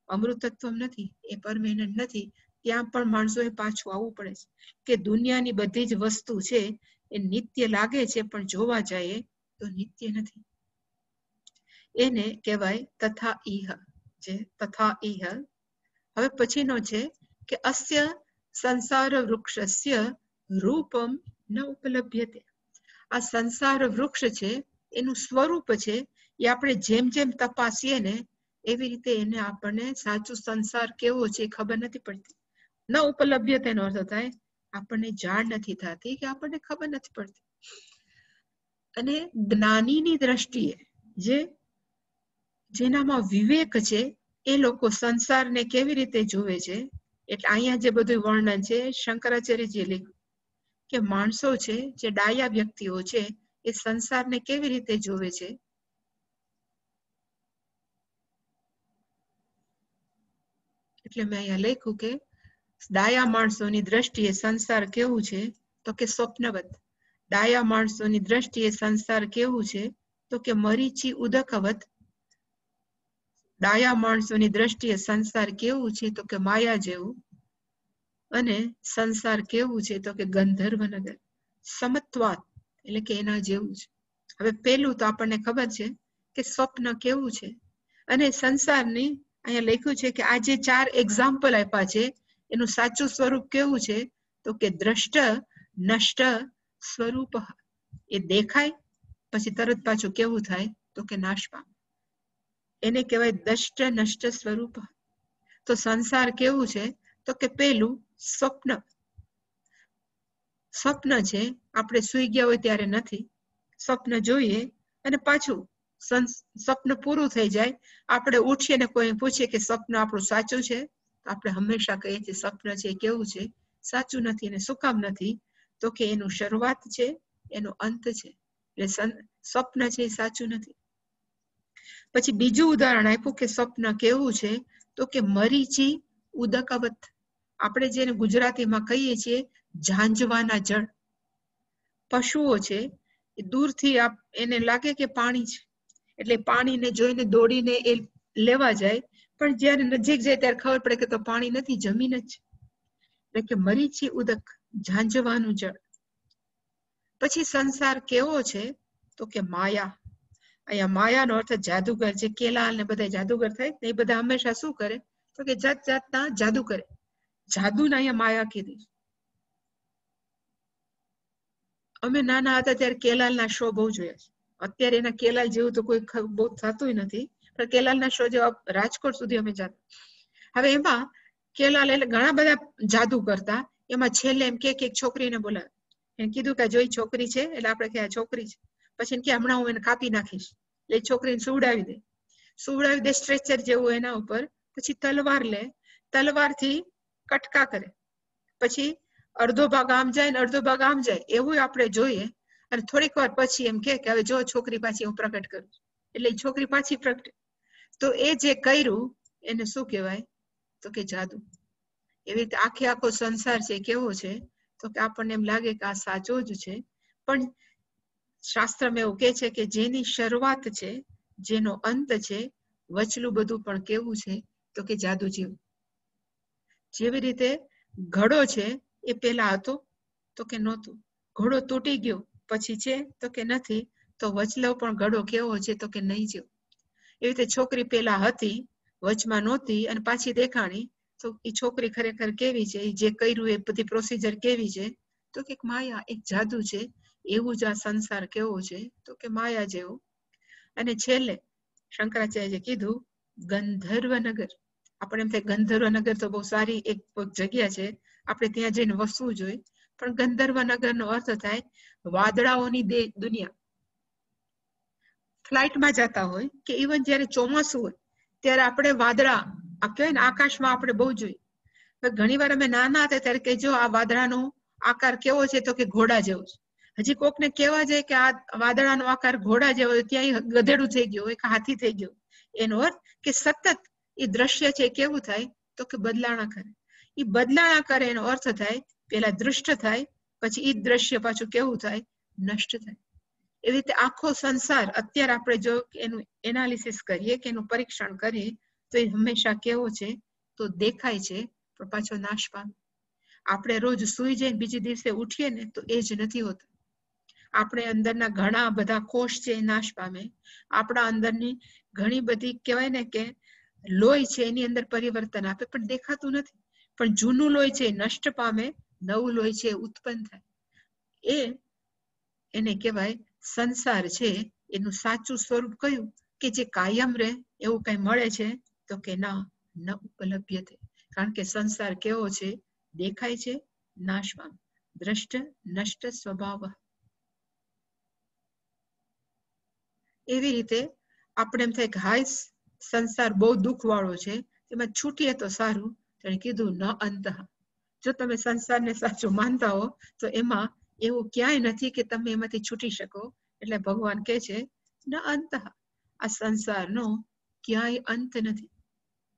A: અમૃત તત્વ નથી, એ પરમેનન્ટ નથી. ત્યાં પણ માણસોએ પાછું આવવું પડે છે કે દુનિયાની બધી જ વસ્તુ છે એ નિત્ય લાગે છે પણ જોવા જાય તો નિત્ય નથી. એને કહેવાય તથા ઇહ. જે તથા ઇહ હવે પછીનો છે કે અસ્ય સંસાર વૃક્ષસ્ય રૂપમ ન ઉપલભ્યતે. આ સંસાર વૃક્ષ છે એનું સ્વરૂપ છે એ આપણે જેમ જેમ તપાસીએ ને એવી રીતે એને આપણને સાચું સંસાર કેવો છે ખબર નથી પડતી. ન ઉપલબ્ધ્યતાનો અર્થ થાય આપણને જાણ નથી થતી કે આપણને ખબર નથી પડતી. અને જ્ઞાનીની દ્રષ્ટિએ જેનામાં વિવેક છે એ લોકો સંસારને કેવી રીતે જોવે છે, એટલે અહીંયા જે બધું વર્ણન છે શંકરાચાર્યજીએ લખ્યું કે માણસો છે જે ડાયા વ્યક્તિઓ છે એ સંસારને કેવી રીતે જોવે છે. એટલે મેં અહીંયા લખ્યું કે ડાયા માણસોની દ્રષ્ટિએ સંસાર કેવું છે તો કે સ્વપ્નવત. ડાયા માણસોની દ્રષ્ટિએ સંસાર કેવું છે તો કે મરીચી ઉદકવત. ડાયા માણસોની દ્રષ્ટિએ સંસાર કેવું છે તો કે માયા જેવું. અને સંસાર કેવું છે તો કે ગંધર્વનગર, સમત્વાત એટલે કે એના જેવું છે. હવે પેલું તો આપણને ખબર છે કે સ્વપ્ન કેવું છે, અને સંસારની અહીંયા લખ્યું છે કે આ જે 4 એક્ઝામ્પલ આપ્યા છે એનું સાચું સ્વરૂપ કેવું છે તો કે દ્રષ્ટ નષ્ટ સ્વરૂપ. એ દેખાય પછી તરત પાછું કેવું થાય તો કે નાશ પામે, એને કહેવાય દ્રષ્ટ નષ્ટ સ્વરૂપ. તો સંસાર કેવું છે તો કે પેલું સ્વપ્ન. સ્વપ્ન છે, આપણે સુઈ ગયા હોય ત્યારે નથી, સ્વપ્ન જોઈએ અને પાછું સ્વપ્ન પૂરું થઈ જાય, આપણે ઉઠીએ ને કોઈ પૂછીએ કે સ્વપ્ન આપણું સાચું છે, આપણે હંમેશા કહીએ છીએ સ્વપ્ન છે કેવું છે સાચું નથી. અને શું કામ નથી તો કે એનું શરૂઆત છે એનો અંત છે, એટલે સ્વપ્ન છે એ સાચું નથી. પછી બીજું ઉદાહરણ આપ્યું કે સ્વપ્ન કેવું છે તો કે મરીચી ઉદકવત. આપણે જેને ગુજરાતીમાં કહીએ છીએ ઝાંઝવાના જળ. પશુઓ છે એ દૂરથી એને લાગે કે પાણી છે એટલે પાણીને જોઈને દોડીને એ લેવા જાય, પણ જયારે નજીક જાય ત્યારે ખબર પડે કે તો પાણી નથી, જમીન જ છે. એટલે કે મરીચી ઉદક, ઝાંઝવાનું જળ. પછી સંસાર કેવો છે તો કે માયા. અહીંયા માયાનો અર્થ જાદુગર. જે કેલાલ ને બધા જાદુગર થાય ને એ બધા હંમેશા શું કરે તો કે જાત જાતના જાદુ કરે. જાદુને અહીંયા માયા કીધી. અમે નાના હતા ત્યારે કેલાલના શો બહુ જોયા છે. અત્યારે એના કેલાલ જેવું તો કોઈ બહુ થતું નથી, પણ કેલાલના શો જેવા રાજકોટ સુધી અમે જતા. હવે એમાં કેલાલ એટલે ઘણા બધા જાદુ કરતા, એમાં છેલ્લે એમ કે એક છોકરીને બોલાવે, એને કીધું કે જોઈ છોકરી છે, એટલે આપણે કે આ છોકરી છે. પછી કે હમણાં હું એને કાપી નાખીશ, એટલે છોકરીને સુવડાવી દે સ્ટ્રેચર જેવું એના ઉપર. પછી તલવાર લે, તલવારથી કટકા કરે, પછી અડધો ભાગ આમ જાય ને અડધો ભાગ આમ જાય એવું આપણે જોઈએ. અને થોડીક વાર પછી એમ કે હવે જો છોકરી પાછી હું પ્રગટ કરું, એટલે છોકરી પાછી પ્રગટે. તો એ જે કર્યું એને શું કહેવાય તો કે જાદુ. એવી રીતે આખો સંસાર છે કેવો છે તો કે આપણને એમ લાગે કે આ સાચો જ છે, પણ શાસ્ત્રમાં એવું કે છે કે જેની શરૂઆત છે, જેનો અંત છે, વચલું બધું પણ કેવું છે તો કે જાદુ જેવું. જેવી રીતે ઘડો છે એ પેલા હતો તો કે નહોતું, ઘોડો તૂટી ગયો પછી છે તો કે નથી, તો વચલો પણ ઘડો કેવો છે તો કે નહીં જેવો. એવી રીતે છોકરી પેલા હતી, વચમાં નહોતી અને પાછી દેખાણી, તો એ છોકરી ખરેખર કેવી છે, જે કર્યું એ બધી પ્રોસિજર કેવી છે તો કે માયા, એક જાદુ છે. એવું જ આ સંસાર કેવો છે તો કે માયા જેવો. અને છેલ્લે શંકરાચાર્યએ કીધું ગંધર્વનગર. આપણે એમ થાય ગંધર્વનગર તો બહુ સારી એક જગ્યા છે, આપણે ત્યાં જઈને વસવું જોઈએ, પણ ગંધર્વનગરનો અર્થ થાય વાદળાઓની દુનિયા. ફ્લાઇટમાં જતા હોય કે ઇવન જયારે ચોમાસું હોય ત્યારે આપણે વાદળા કહેવાય ને આકાશમાં આપણે બહુ જોઈએ. ઘણી વાર અમે નાના હતા ત્યારે કે જો આ વાદળાનો આકાર કેવો છે તો કે ઘોડા જેવો છે. હજી કોકને કહેવા જાય કે આ વાદળાનો આકાર ઘોડા જેવો, ત્યાં ગધેડું થઈ ગયું હોય કે હાથી થઈ ગયું. એનો અર્થ કે સતત એ દ્રશ્ય છે કેવું થાય તો કે બદલાણા કરે. એ બદલાણા કરે એનો અર્થ થાય પેલા દૃષ્ટ થાય, પછી એ દ્રશ્ય પાછું કેવું થાય નષ્ટ થાય. એવી રીતે આખો સંસાર અત્યારે આપણે જો એનું એનાલિસિસ કરીએ કે એનું પરીક્ષણ કરીએ તો એ હંમેશા કેવો છે તો દેખાય છે પણ પાછો નાશ પામે. આપણે રોજ સુઈ જઈને બીજે દિવસે ઉઠીએ ને તો એ જ નથી હોતું. આપણે અંદરના ઘણા બધા કોષ છે એ નાશ પામે. આપણા અંદરની ઘણી બધી કહેવાય ને કે લોહી છે એની અંદર પરિવર્તન આપે પણ દેખાતું નથી. પણ જૂનું લોહી છે નષ્ટ પામે, નવું લોહી છે ઉત્પન્ન થાય. એને કહેવાય સંસાર છે એનું સાચું સ્વરૂપ કયું કે જે કાયમ રહે એવું કઈ મળે છે તો કે ના, ન ઉપલબ્ધ્યતે. કારણ કે સંસાર કેવો છે દેખાય છે, નાશ પામે. દ્રષ્ટ નષ્ટ સ્વભાવ. એવી રીતે આપણે એમ થાય કે હાય સંસાર બહુ દુઃખ વાળો છે, એમાં છૂટીએ તો સારું. તેને કીધું ન અંત. જો તમે સંસારને સાચું માનતા હો તો એમાં એવું ક્યાંય નથી કે તમે એમાંથી છૂટી શકો. એટલે ભગવાન કહે છે ન અંત, આ સંસારનો ક્યાંય અંત નથી.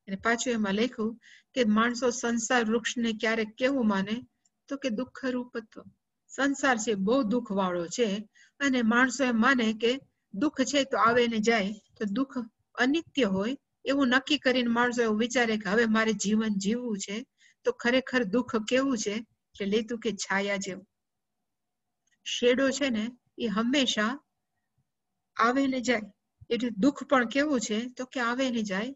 A: અને પાછું એમાં લખ્યું કે માણસો સંસાર વૃક્ષને ક્યારેક કેવું માને તો કે દુઃખ રૂપત્વ. સંસાર છે બહુ દુઃખ વાળો છે અને માણસો એમ માને કે દુઃખ છે તો આવે ને જાય, તો દુઃખ અનિત્ય હોય એવું નક્કી કરીને માણસો એવું વિચારે કે હવે મારે જીવન જીવવું છે. તો ખરેખર દુઃખ કેવું છે કે લીધું કે છાયા જેવું. શેડો છે ને એ હંમેશા આવે ને જાય. એટલે દુઃખ પણ કેવું છે તો કે આવે ને જાય.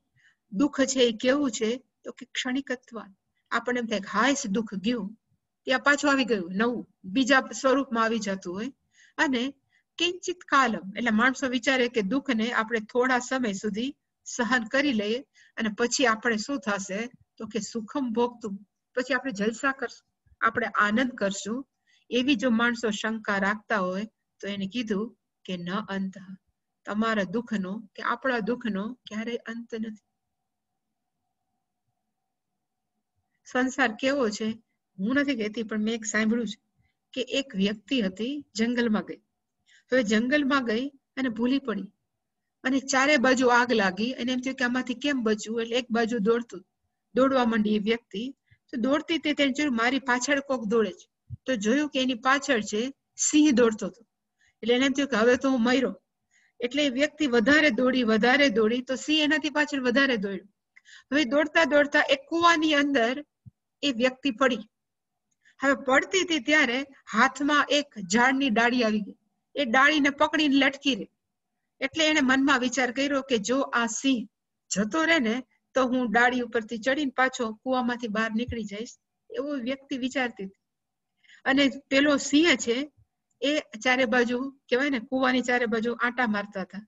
A: દુઃખ છે એ કેવું છે તો કે ક્ષણિકત્વ. આપણને એમ થાય હાય દુઃખ ગયું ત્યાં પાછું આવી ગયું નવું બીજા સ્વરૂપમાં આવી જતું હોય. અને કિંચિત કાલમ એટલે માણસો વિચારે કે દુઃખને આપણે થોડા સમય સુધી સહન કરી લઈએ અને પછી આપણે શું થશે તો કે સુખમ ભોગતું, પછી આપણે જલસા કરશું, આપણે આનંદ કરશું. એવી જો માણસો શંકા રાખતા હોય તો એને કીધું કે ન અંત. તમારા દુઃખનો કે આપણા દુઃખનો ક્યારેય અંત નથી. સંસાર કેવો છે હું નથી કહેતી, પણ મેં એક સાંભળ્યું છે કે એક વ્યક્તિ હતી જંગલમાં ગઈ. હવે જંગલમાં ગઈ અને ભૂલી પડી અને ચારે બાજુ આગ લાગી અને એમ થયું કે આમાંથી કેમ બચવું. એટલે એક બાજુ દોડવા માંડી એ વ્યક્તિ. તો દોડતી તે તેને જોયું મારી પાછળ કોક દોડે છે. તો જોયું કે એની પાછળ છે સિંહ દોડતો હતો. એટલે એને એમ થયું કે હવે તો હું મર્યો. એટલે એ વ્યક્તિ વધારે દોડી તો સિંહ એનાથી પાછળ વધારે દોડ્યો. હવે દોડતા દોડતા એક કુવાની અંદર એ વ્યક્તિ પડી. હવે પડતી હતી ત્યારે હાથમાં એક ઝાડની ડાળી આવી ગઈ. એ ડાળીને પકડીને લટકી રહી. એટલે એને મનમાં વિચાર કર્યો કે જો આ સિંહ જતો રહે ને તો હું ડાળી ઉપરથી ચડીને પાછો કુવામાંથી બહાર નીકળી જઈશ, એવું વ્યક્તિ વિચારતી હતી. અને પેલો સિંહ છે એ ચારે બાજુ કહેવાય ને કુવાની ચારે બાજુ આંટા મારતા હતા.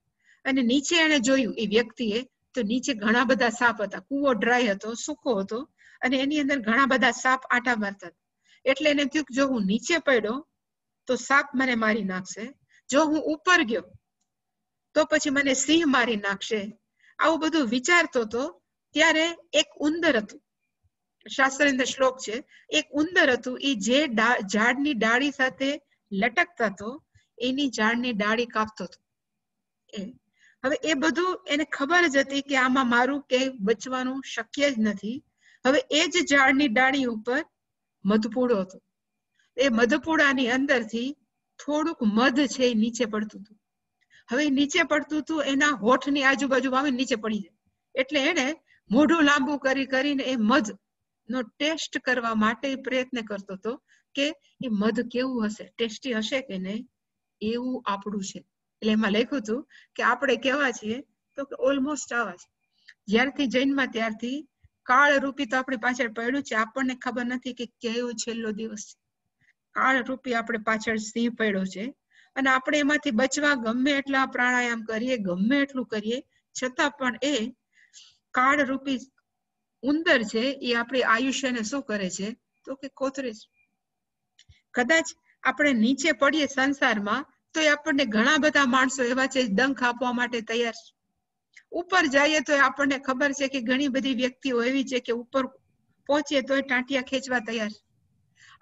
A: અને નીચે એને જોયું એ વ્યક્તિએ તો નીચે ઘણા બધા સાપ હતા. કુવો ડ્રાય હતો, સૂકો હતો અને એની અંદર ઘણા બધા સાપ આંટા મારતા હતા. એટલે એને થયું કે જો હું નીચે પડ્યો તો સાપ મને મારી નાખશે, જો હું ઉપર ગયો તો પછી મને સિંહ મારી નાખશે. આવું બધું વિચારતો હતો ત્યારે એક ઉંદર હતું. શાસ્ત્રની અંદર શ્લોક છે, એક ઉંદર હતું એ જે ઝાડની ડાળી સાથે લટકતા હતો એની ઝાડની ડાળી કાપતો હતો. હવે એ બધું એને ખબર જ હતી કે આમાં મારું કે બચવાનું શક્ય જ નથી. હવે એ જ ઝાડની ડાળી ઉપર મધપૂડો હતો. એ મધપૂડાની અંદરથી થોડુંક મધ છે એ નીચે પડતું હતું. હવે નીચે પડતું હતું એના હોઠની આજુબાજુ આવે નીચે પડી જાય. એટલે એને મોઢું લાંબુ કરીને એ મધ નો ટેસ્ટ કરવા માટે પ્રયત્ન કરતો હતો કે એ મધ કેવું હશે, ટેસ્ટી હશે કે નહીં. એવું આપણું છે. એટલે એમાં લખ્યું હતું કે આપણે કેવા છીએ તો કે ઓલમોસ્ટ આવા છે. જ્યારથી જન્મ્યા ત્યારથી કાળ રૂપી તો આપણી પાછળ પડ્યું છે. આપણને ખબર નથી કે કયો છેલ્લો દિવસ છે. કાળ રૂપી આપણે પાછળ સિંહ પડ્યો છે અને આપણે એમાંથી બચવા ગમે એટલા પ્રાણાયામ કરીએ, ગમે એટલું કરીએ, છતાં પણ એ કાળ રૂપી ઉંદર છે એ આપણી આયુષ્યને શું કરે છે તો કે કોતરે છે. કદાચ આપણે નીચે પડીએ સંસારમાં તો આપણને ઘણા બધા માણસો એવા છે ડંખ આપવા માટે તૈયાર છે. ઉપર જઈએ તો આપણને ખબર છે કે ઘણી બધી વ્યક્તિઓ એવી છે કે ઉપર પહોંચીએ તો ટાંટિયા ખેંચવા તૈયાર છે.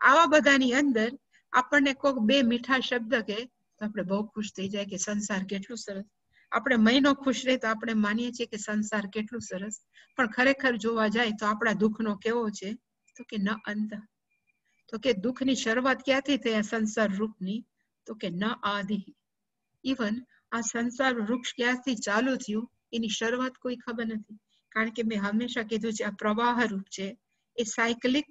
A: આવા બધાની અંદર આપણને કોઈક બે મીઠા શબ્દ કે તો આપણે બહુ ખુશ થઈ જાય કે સંસાર કેટલું સરસ. આપણે મહિનો ખુશ રહે તો આપણે માનીએ છીએ કે સંસાર કેટલું સરસ, પણ ખરેખર જોવા જાય તો આપણા દુઃખનો કેવો છે તો કે ન અંત. તો કે દુઃખની શરૂઆત ક્યાંથી થઈ આ સંસાર વૃક્ષની તો કે ન આદિ. ઇવન આ સંસાર વૃક્ષ ક્યાંથી ચાલુ થયું એની શરૂઆત કોઈ ખબર નથી. કારણ કે મેં હંમેશા કીધું છે આ પ્રવાહ રૂપ છે, એ સાયકલિક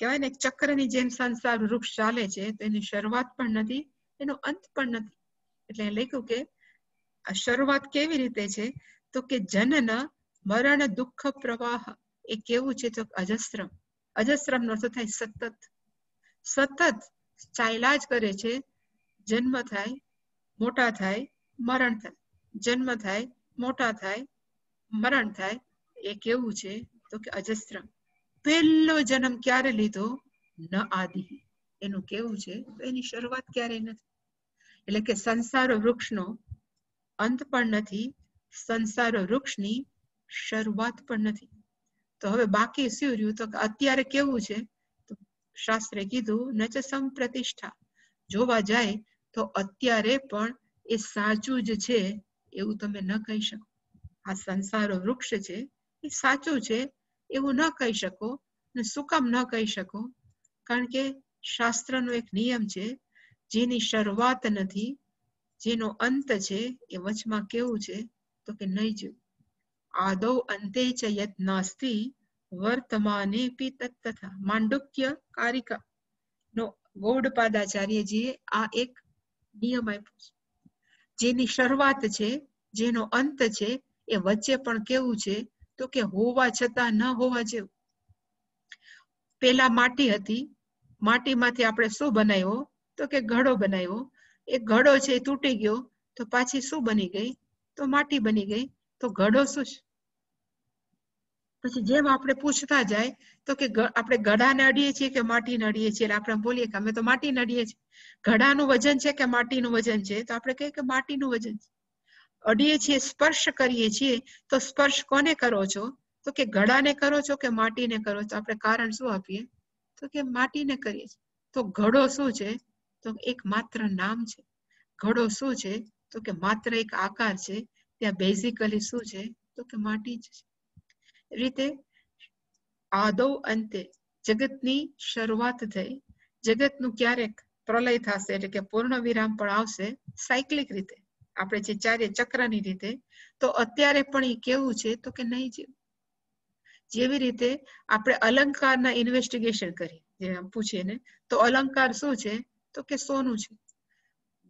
A: કહેવાય ને ચક્રની જેમ સંસાર વૃક્ષ ચાલે છે. તો એની શરૂઆત પણ નથી, એનો અંત પણ નથી. એટલે લખ્યું કે આ શરૂઆત કેવી રીતે છે તો કે જનન મરણ દુઃખ પ્રવાહ. એ કેવું છે તો અજસ્રમ. અજસ્રમ નો અર્થ થાય સતત. સતત ચાલ્યા જ કરે છે. જન્મ થાય, મોટા થાય, મરણ થાય, જન્મ થાય, મોટા થાય, મરણ થાય. એ કેવું છે તો કે અજસ્રમ. પહેલો જન્મ ક્યારે લીધો ન આદિ. એનું કેવું છે એની શરૂઆત ક્યારે નથી. એટલે કે સંસાર વૃક્ષનો અંત પણ નથી, સંસાર વૃક્ષની શરૂઆત પણ નથી. તો હવે બાકી શું રહ્યું તો અત્યારે કેવું છે તો શાસ્ત્રે કીધું નચ સંપ્રતિષ્ઠા. જોવા જાય તો અત્યારે પણ એ સાચું જ છે એવું તમે ન કહી શકો. આ સંસાર વૃક્ષ છે એ સાચું છે એવું ન કહી શકો. ને શું કામ ન કહી શકો? કારણ કે શાસ્ત્રનો એક નિયમ છે, જેની શરૂઆત નથી, જેનો અંત છે, એ વચમાં કેવું છે તો કે નહીં જ. આદૌ અંતે ચ યત નાસ્તિ વર્તમાને પી તત્તથા. માંડુક્ય કારિકા નો ગૌડપાદાચાર્યજીએ આ એક નિયમ આપ્યો છે. જેની શરૂઆત છે, જેનો અંત છે, એ વચ્ચે પણ કેવું છે તો કે હોવા છતાં ન હોવા જેવું. પેલા માટી હતી, માટીમાંથી આપણે શું બનાવ્યો તો કે ઘડો બનાવ્યો. એ ઘડો છે એ તૂટી ગયો તો પાછી શું બની ગઈ તો માટી બની ગઈ. તો ઘડો શું છે? પછી જેમ આપણે પૂછતા જાય તો કે આપણે ઘડાને અડીએ છીએ કે માટીને અડીએ છીએ, એટલે આપણે બોલીએ કે અમે તો માટીને અડીએ છીએ. ઘડાનું વજન છે કે માટીનું વજન છે? તો આપણે કહીએ કે માટીનું વજન છે. અડીએ છીએ, સ્પર્શ કરીએ છીએ, તો સ્પર્શ કોને કરો છો તો કે ઘડાને કરો છો કે માટીને કરો છો? આપણે કારણ શું આપીએ તો કે માટીને કરીએ છીએ. તો ઘડો શું છે તો એક માત્ર નામ છે. ઘડો શું છે તો કે માત્ર એક આકાર છે. ત્યાં બેઝિકલી શું છે તો કે માટી જ છે. એ રીતે આદૌ અંતે જગતની શરૂઆત થઈ. જગતનું ક્યારેક પ્રલય થશે, એટલે કે પૂર્ણ વિરામ પણ આવશે સાયકલિક રીતે, આપણે જે ચાર્ય ચક્રની રીતે. તો અત્યારે પણ એ કેવું છે તો કે નહીં જેવું. જેવી રીતે આપણે અલંકારના ઇન્વેસ્ટિગેશન કરી, જે પૂછીએ ને, તો અલંકાર શું છે તો કે સોનું છે.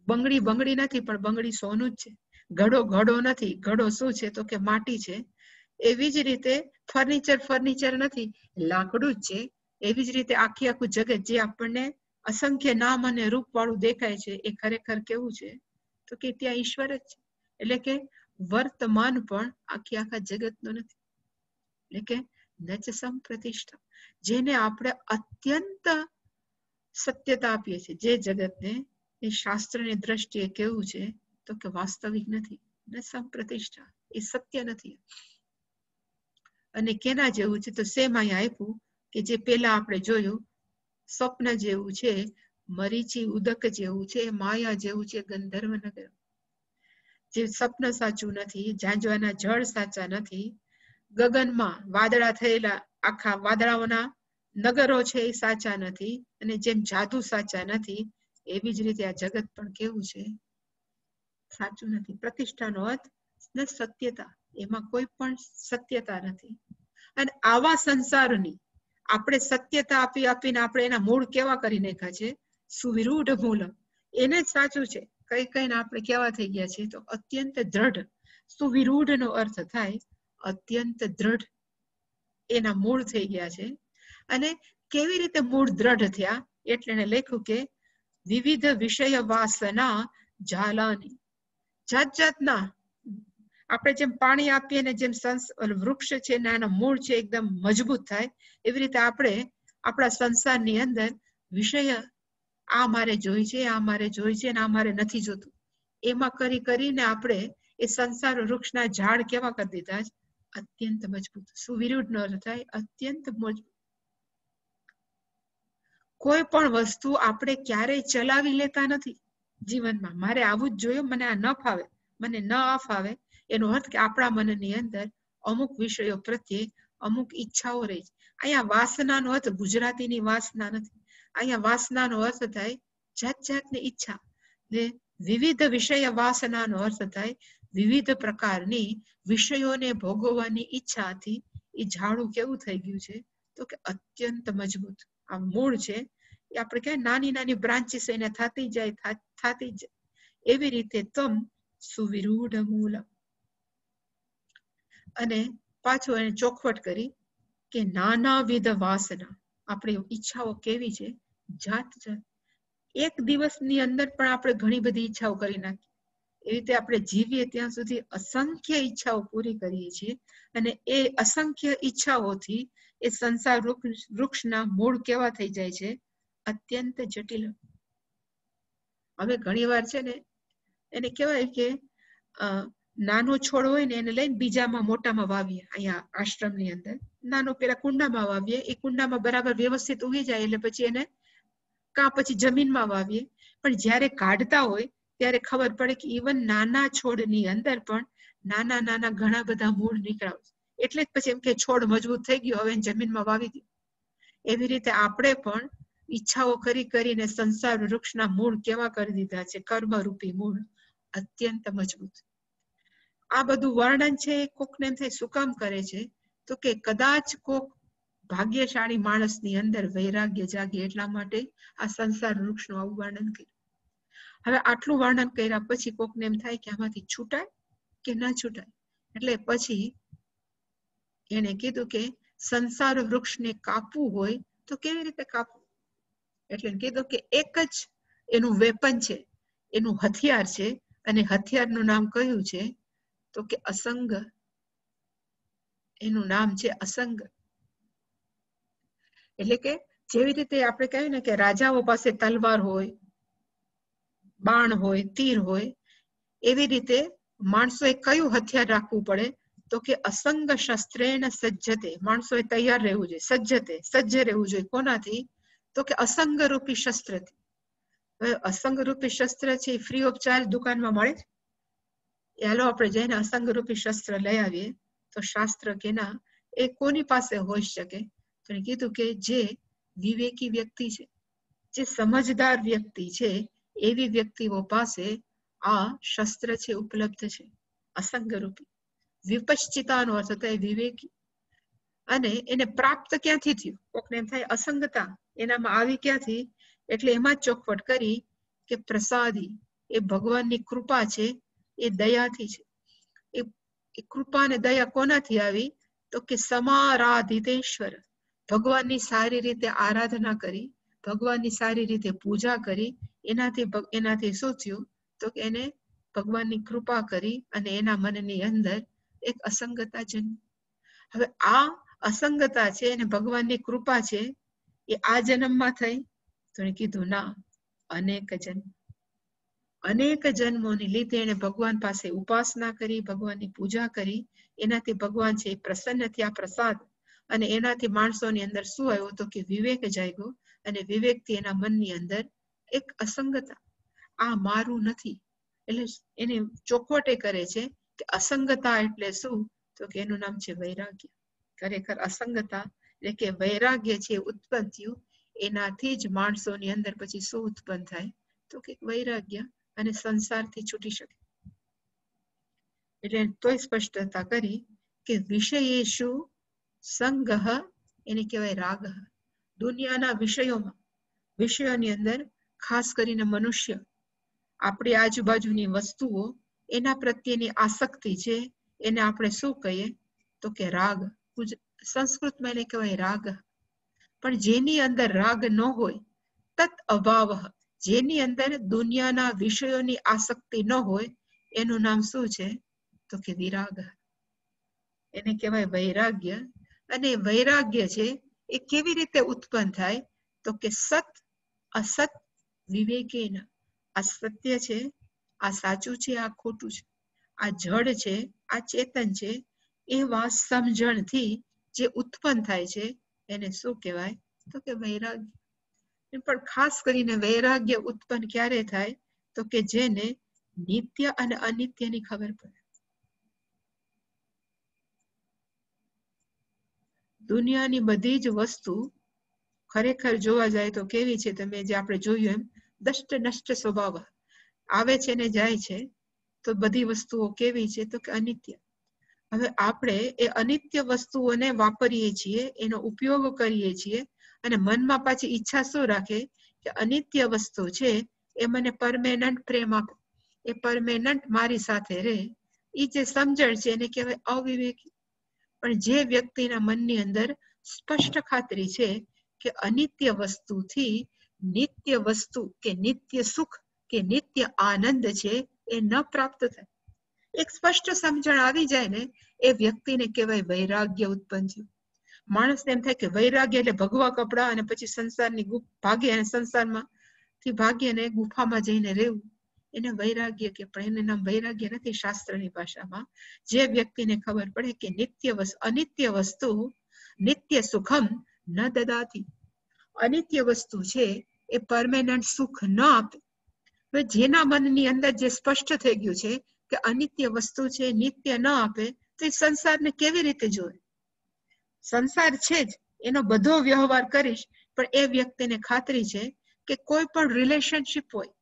A: બંગડી બંગડી નથી, પણ બંગડી સોનું જ છે. ઘડો ઘડો નથી, ઘડો શું છે તો કે માટી છે. એવી જ રીતે ફર્નિચર ફર્નિચર નથી, લાકડું જ છે. એવી જ રીતે આખી આખું જગત જે આપણને અસંખ્ય નામ અને રૂપ વાળું દેખાય છે, એ ખરેખર કેવું છે તો કે ત્યાં ઈશ્વર જ છે. એટલે કે વર્તમાન પણ આખી આખા જગતનો નથી. એટલે કે નચ સંપ્રતિષ્ઠા, જેને આપણે અત્યંત સત્યતા આપીએ છીએ, જે જગતને, એ શાસ્ત્રની દ્રષ્ટિએ કેવું છે તો કે વાસ્તવિક નથી. ને સંપ્રતિષ્ઠા, એ સત્ય નથી. અને કેના જેવું છે તો સેમ અહીંયા આપ્યું કે જે પેલા આપણે જોયું સ્વપ્ન જેવું છે, મરીચી ઉદક જેવું છે, માયા જેવું છે, ગંધર્વનગર. જે સ્વપ્ન સાચું નથી, ઝાંઝવાના જળ સાચા નથી, ગગનમાં વાદળા થયેલા આખા વાદળાઓના નગરો છે એ સાચા નથી, અને જેમ જાદુ સાચા નથી, એવી જ રીતે આ જગત પણ કેવું છે સાચું નથી. પ્રતિષ્ઠાનો અર્થ ને સત્યતા, એમાં કોઈ પણ સત્યતા નથી. અને આવા સંસારની આપણે સત્યતા આપી આપીને આપણે એના મૂળ કેવા કરી નાખ્યા છે, સુવિરૂઢ મૂળ. એને જ સાચું છે કઈ કઈને આપણે કેવા થઈ ગયા છે તો અત્યંત દ્રઢ. સુવિરૂઢ નો અર્થ થાય અત્યંત દ્રઢ, એના મૂળ થઈ ગયા છે. અને કેવી રીતે મૂળ દ્રઢ થયા, એટલે એને લખ્યું કે વિવિધ વિષય વાસના ઝાલાની. જાત જાતના આપણે જેમ પાણી આપીએ ને જેમ વૃક્ષ છે ને એના મૂળ છે એકદમ મજબૂત થાય, એવી રીતે આપણે આપણા સંસારની અંદર વિષય આ મારે જોઈ છે, આ મારે જોઈ છે, ને આ મારે નથી જોતું, એમાં કરી કરીને આપણે એ સંસાર વૃક્ષના ઝાડ કેવા કરી દીધા છે અત્યંત મજબૂત. સુવિરુદ્ધ નો અર્થ થાય અત્યંત મજબૂત. કોઈ પણ વસ્તુ આપણે ક્યારેય ચલાવી લેતા નથી જીવનમાં. મારે આવું જ જોયું, મને આ ન ફાવે, મને ન આ ફાવે, એનો અર્થ કે આપણા મનની અંદર અમુક વિષયો પ્રત્યે અમુક ઈચ્છાઓ રહી છે. અહીંયા વાસનાનો અર્થ ગુજરાતીની વાસના નથી. અહીંયા વાસનાનો અર્થ થાય જાત જાતની ઈચ્છા. ને વિવિધ વિષય વાસનાનો અર્થ થાય વિવિધ પ્રકારની વિષયોને ભોગવવાની ઈચ્છાથી એ ઝાડું કેવું થઈ ગયું છે તો કે અત્યંત મજબૂત. આ મૂળ છે એ આપણે ક્યાં નાની નાની બ્રાન્ચીસ એને થતી જાય થતી જાય. એવી રીતે તમ સુવિરૂઢ મૂળ. અને પાછું એને ચોખવટ કરી કે નાનાવિધ વાસના, આપણી ઈચ્છાઓ કેવી છે જાત જાત. એક દિવસની અંદર પણ આપણે ઘણી બધી ઈચ્છાઓ કરી નાખીએ. એ રીતે આપણે જીવીએ ત્યાં સુધી અસંખ્ય ઈચ્છાઓ પૂરી કરીએ છીએ, અને એ અસંખ્ય ઈચ્છાઓથી એ સંસાર વૃક્ષના મૂળ કેવા થઈ જાય છે અત્યંત જટિલ. હવે ઘણી વાર છે ને એને કહેવાય કે નાનો છોડ હોય ને એને લઈને બીજામાં મોટામાં વાવીએ. અહીંયા આશ્રમની અંદર નાનો પેલા કુંડામાં વાવીએ, એ કુંડામાં બરાબર વ્યવસ્થિત ઉગી જાય એટલે પછી એને કાં પછી જમીનમાં વાવીએ. પણ જ્યારે કાઢતા હોય ત્યારે ખબર પડે કે ઇવન નાના છોડની અંદર પણ નાના નાના ઘણા બધા મૂળ નીકળાવે. એટલે જ પછી એમ કે છોડ મજબૂત થઈ ગયો, હવે જમીનમાં વાવી દો. એવી રીતે આપણે પણ ઈચ્છાઓ કરી કરીને સંસાર વૃક્ષના મૂળ કેવા કરી દીધા છે, કર્મરૂપી મૂળ અત્યંત મજબૂત. આ બધું વર્ણન છે કોકને એમ થાય શું કામ કરે છે, તો કે કદાચ કોક ભાગ્યશાળી માણસની અંદર વૈરાગ્ય જાગે એટલા માટે આ સંસાર વૃક્ષનું આવું વર્ણન કર્યું. હવે આટલું વર્ણન કર્યા પછી કોકને એમ થાય કે આમાંથી છૂટાય કે ના છૂટાય, એટલે પછી એને કીધું કે સંસાર વૃક્ષને કાપવું હોય તો કેવી રીતે કાપવું. એટલે કીધું કે એક જ એનું વેપન છે, એનું હથિયાર છે, અને હથિયારનું નામ કયું છે તો કે અસંગ. એનું નામ છે અસંગ. એટલે કે જેવી રીતે આપણે કહીએ ને કે રાજાઓ પાસે તલવાર હોય, બાણ હોય, તીર હોય, એવી રીતે માણસોએ કયું હથિયાર રાખવું પડે તો કે અસંગ શસ્ત્રેણ સજ્જતે. માણસોએ તૈયાર રહેવું જોઈએ, સજ્જતે સજ્જ રહેવું જોઈએ. કોનાથી તો કે અસંગ રૂપી શસ્ત્રથી. હવે અસંગ રૂપી શસ્ત્ર છે એ ફ્રી ઓફ ચાર્જ દુકાનમાં મળે છે. ચાલો આપણે જઈને અસંગ રૂપી શસ્ત્ર લઈ આવીએ તો શાસ્ત્ર કે ના, એ કોની પાસે હોઈ શકે? તો કીધું કે જે વિવેકી વ્યક્તિ છે, જે સમજદાર વ્યક્તિ છે, એવી વ્યક્તિઓ પાસે આ શસ્ત્ર છે ઉપલબ્ધ છે, અસંગ રૂપી. વિપશ્ચિતાનો અર્થ થાય વિવેકી. અને એને પ્રાપ્ત ક્યાંથી થયું? કોકને એમ થાય અસંગતા એનામાં આવી ક્યાંથી? એટલે એમાં જ ચોખવટ કરી કે પ્રસાદી, એ ભગવાનની કૃપા છે, એ દયાથી છે. એ કૃપા અને દયા કોનાથી આવી તો કે સમારાધિતેશ્વર. ભગવાનની સારી રીતે આરાધના કરી, ભગવાનની સારી રીતે પૂજા કરી, એનાથી શું થયું તો કે એને ભગવાનની કૃપા કરી અને એના મનની અંદર એક અસંગતા જન્મી. હવે આ અસંગતા છે અને ભગવાનની કૃપા છે એ આ જન્મમાં થઈ તો એને કીધું ના, અનેક જન્મોની લીધે એને ભગવાન પાસે ઉપાસના કરી, ભગવાનની પૂજા કરી, એનાથી ભગવાન છે પ્રસન્ન થયા, પ્રસાદ. અને એનાથી માણસોની અંદર શું આવ્યું તો કે વિવેક જાગ્યો, અને વિવેકથી એના મનની અંદર એક અસંગતા, આ મારું નથી. એટલે એને ચોખવટે કરે છે કે અસંગતા એટલે શું તો કે એનું નામ છે વૈરાગ્ય. ખરેખર અસંગતા એટલે કે વૈરાગ્ય છે ઉત્પન્ન થયું, એનાથી જ માણસોની અંદર પછી શું ઉત્પન્ન થાય તો કે વૈરાગ્ય, અને સંસારથી છૂટી શકે. એટલે તોય સ્પષ્ટતા કરી કે વિષયેષુ સંગહ, એને કહેવાય રાગ. દુનિયાના વિષયોમાં, વિષયોની અંદર ખાસ કરીને મનુષ્ય, આપણી આજુબાજુની વસ્તુઓ, એના પ્રત્યેની આસક્તિ છે, એને આપણે શું કહીએ તો કે રાગ. સંસ્કૃતમાં એને કહેવાય રાગ. પણ જેની અંદર રાગ ન હોય, તત અભાવ, જેની અંદર દુનિયાના વિષયોની આસક્તિ ન હોય, એનું નામ શું છે તો કે વિરાગ. એને કહેવાય વૈરાગ્ય. અને વૈરાગ્ય છે એ કેવી રીતે ઉત્પન્ન થાય તો કે સત અસત વિવેકેન. આ સત્ય છે, આ સાચું છે, આ ખોટું છે, આ જડ છે, આ ચેતન છે, એવા સમજણથી જે ઉત્પન્ન થાય છે એને શું કહેવાય તો કે વૈરાગ્ય. પણ ખાસ કરીને વૈરાગ્ય ઉત્પન્ન ક્યારે થાય તો કે જેને નિત્ય અને અનિત્યની ખબર પડે. દુનિયાની બધી જ વસ્તુ ખરેખર જોવા જાય તો કેવી છે, તમે જે આપણે જોયું એમ દષ્ટ નષ્ટ સ્વભાવ, આવે છે ને જાય છે. તો બધી વસ્તુઓ કેવી છે તો કે અનિત્ય. હવે આપણે એ અનિત્ય વસ્તુઓને વાપરીએ છીએ, એનો ઉપયોગ કરીએ છીએ, અને મનમાં પાછી ઈચ્છા શું રાખે કે અનિત્ય વસ્તુ છે એ મને પરમેનન્ટ પ્રેમ આપે, એ પરમેનન્ટ મારી સાથે રહે. એ જે સમજણ છે એને કહેવાય અવિવેકી. પણ જે વ્યક્તિના મનની અંદર સ્પષ્ટ ખાતરી છે કે અનિત્ય વસ્તુથી નિત્ય વસ્તુ કે નિત્ય સુખ કે નિત્ય આનંદ છે એ ન પ્રાપ્ત થાય, એક સ્પષ્ટ સમજણ આવી જાય ને, એ વ્યક્તિને કહેવાય વૈરાગ્ય ઉત્પન્ન થયું. માણસને એમ થાય કે વૈરાગ્ય એટલે ભગવા કપડા અને પછી સંસારની ભાગે, અને સંસારમાંથી ભાગે અને ગુફામાં જઈને રહેવું, એને વૈરાગ્ય કે. પણ એને નામ વૈરાગ્ય નથી શાસ્ત્રની ભાષામાં. જે વ્યક્તિને ખબર પડે કે અનિત્ય વસ્તુ નિત્ય સુખમ ન દદાતી, અનિત્ય વસ્તુ છે એ પરમેનન્ટ સુખ ન આપે. જેના મનની અંદર જે સ્પષ્ટ થઈ ગયું છે કે અનિત્ય વસ્તુ છે નિત્ય ન આપે, તો એ સંસારને કેવી રીતે જોવે? સંસાર છે જ, એનો બધો વ્યવહાર કરીશ, પણ એ વ્યક્તિને ખાતરી છે કે કોઈ પણ રિલેશનશિપ હોય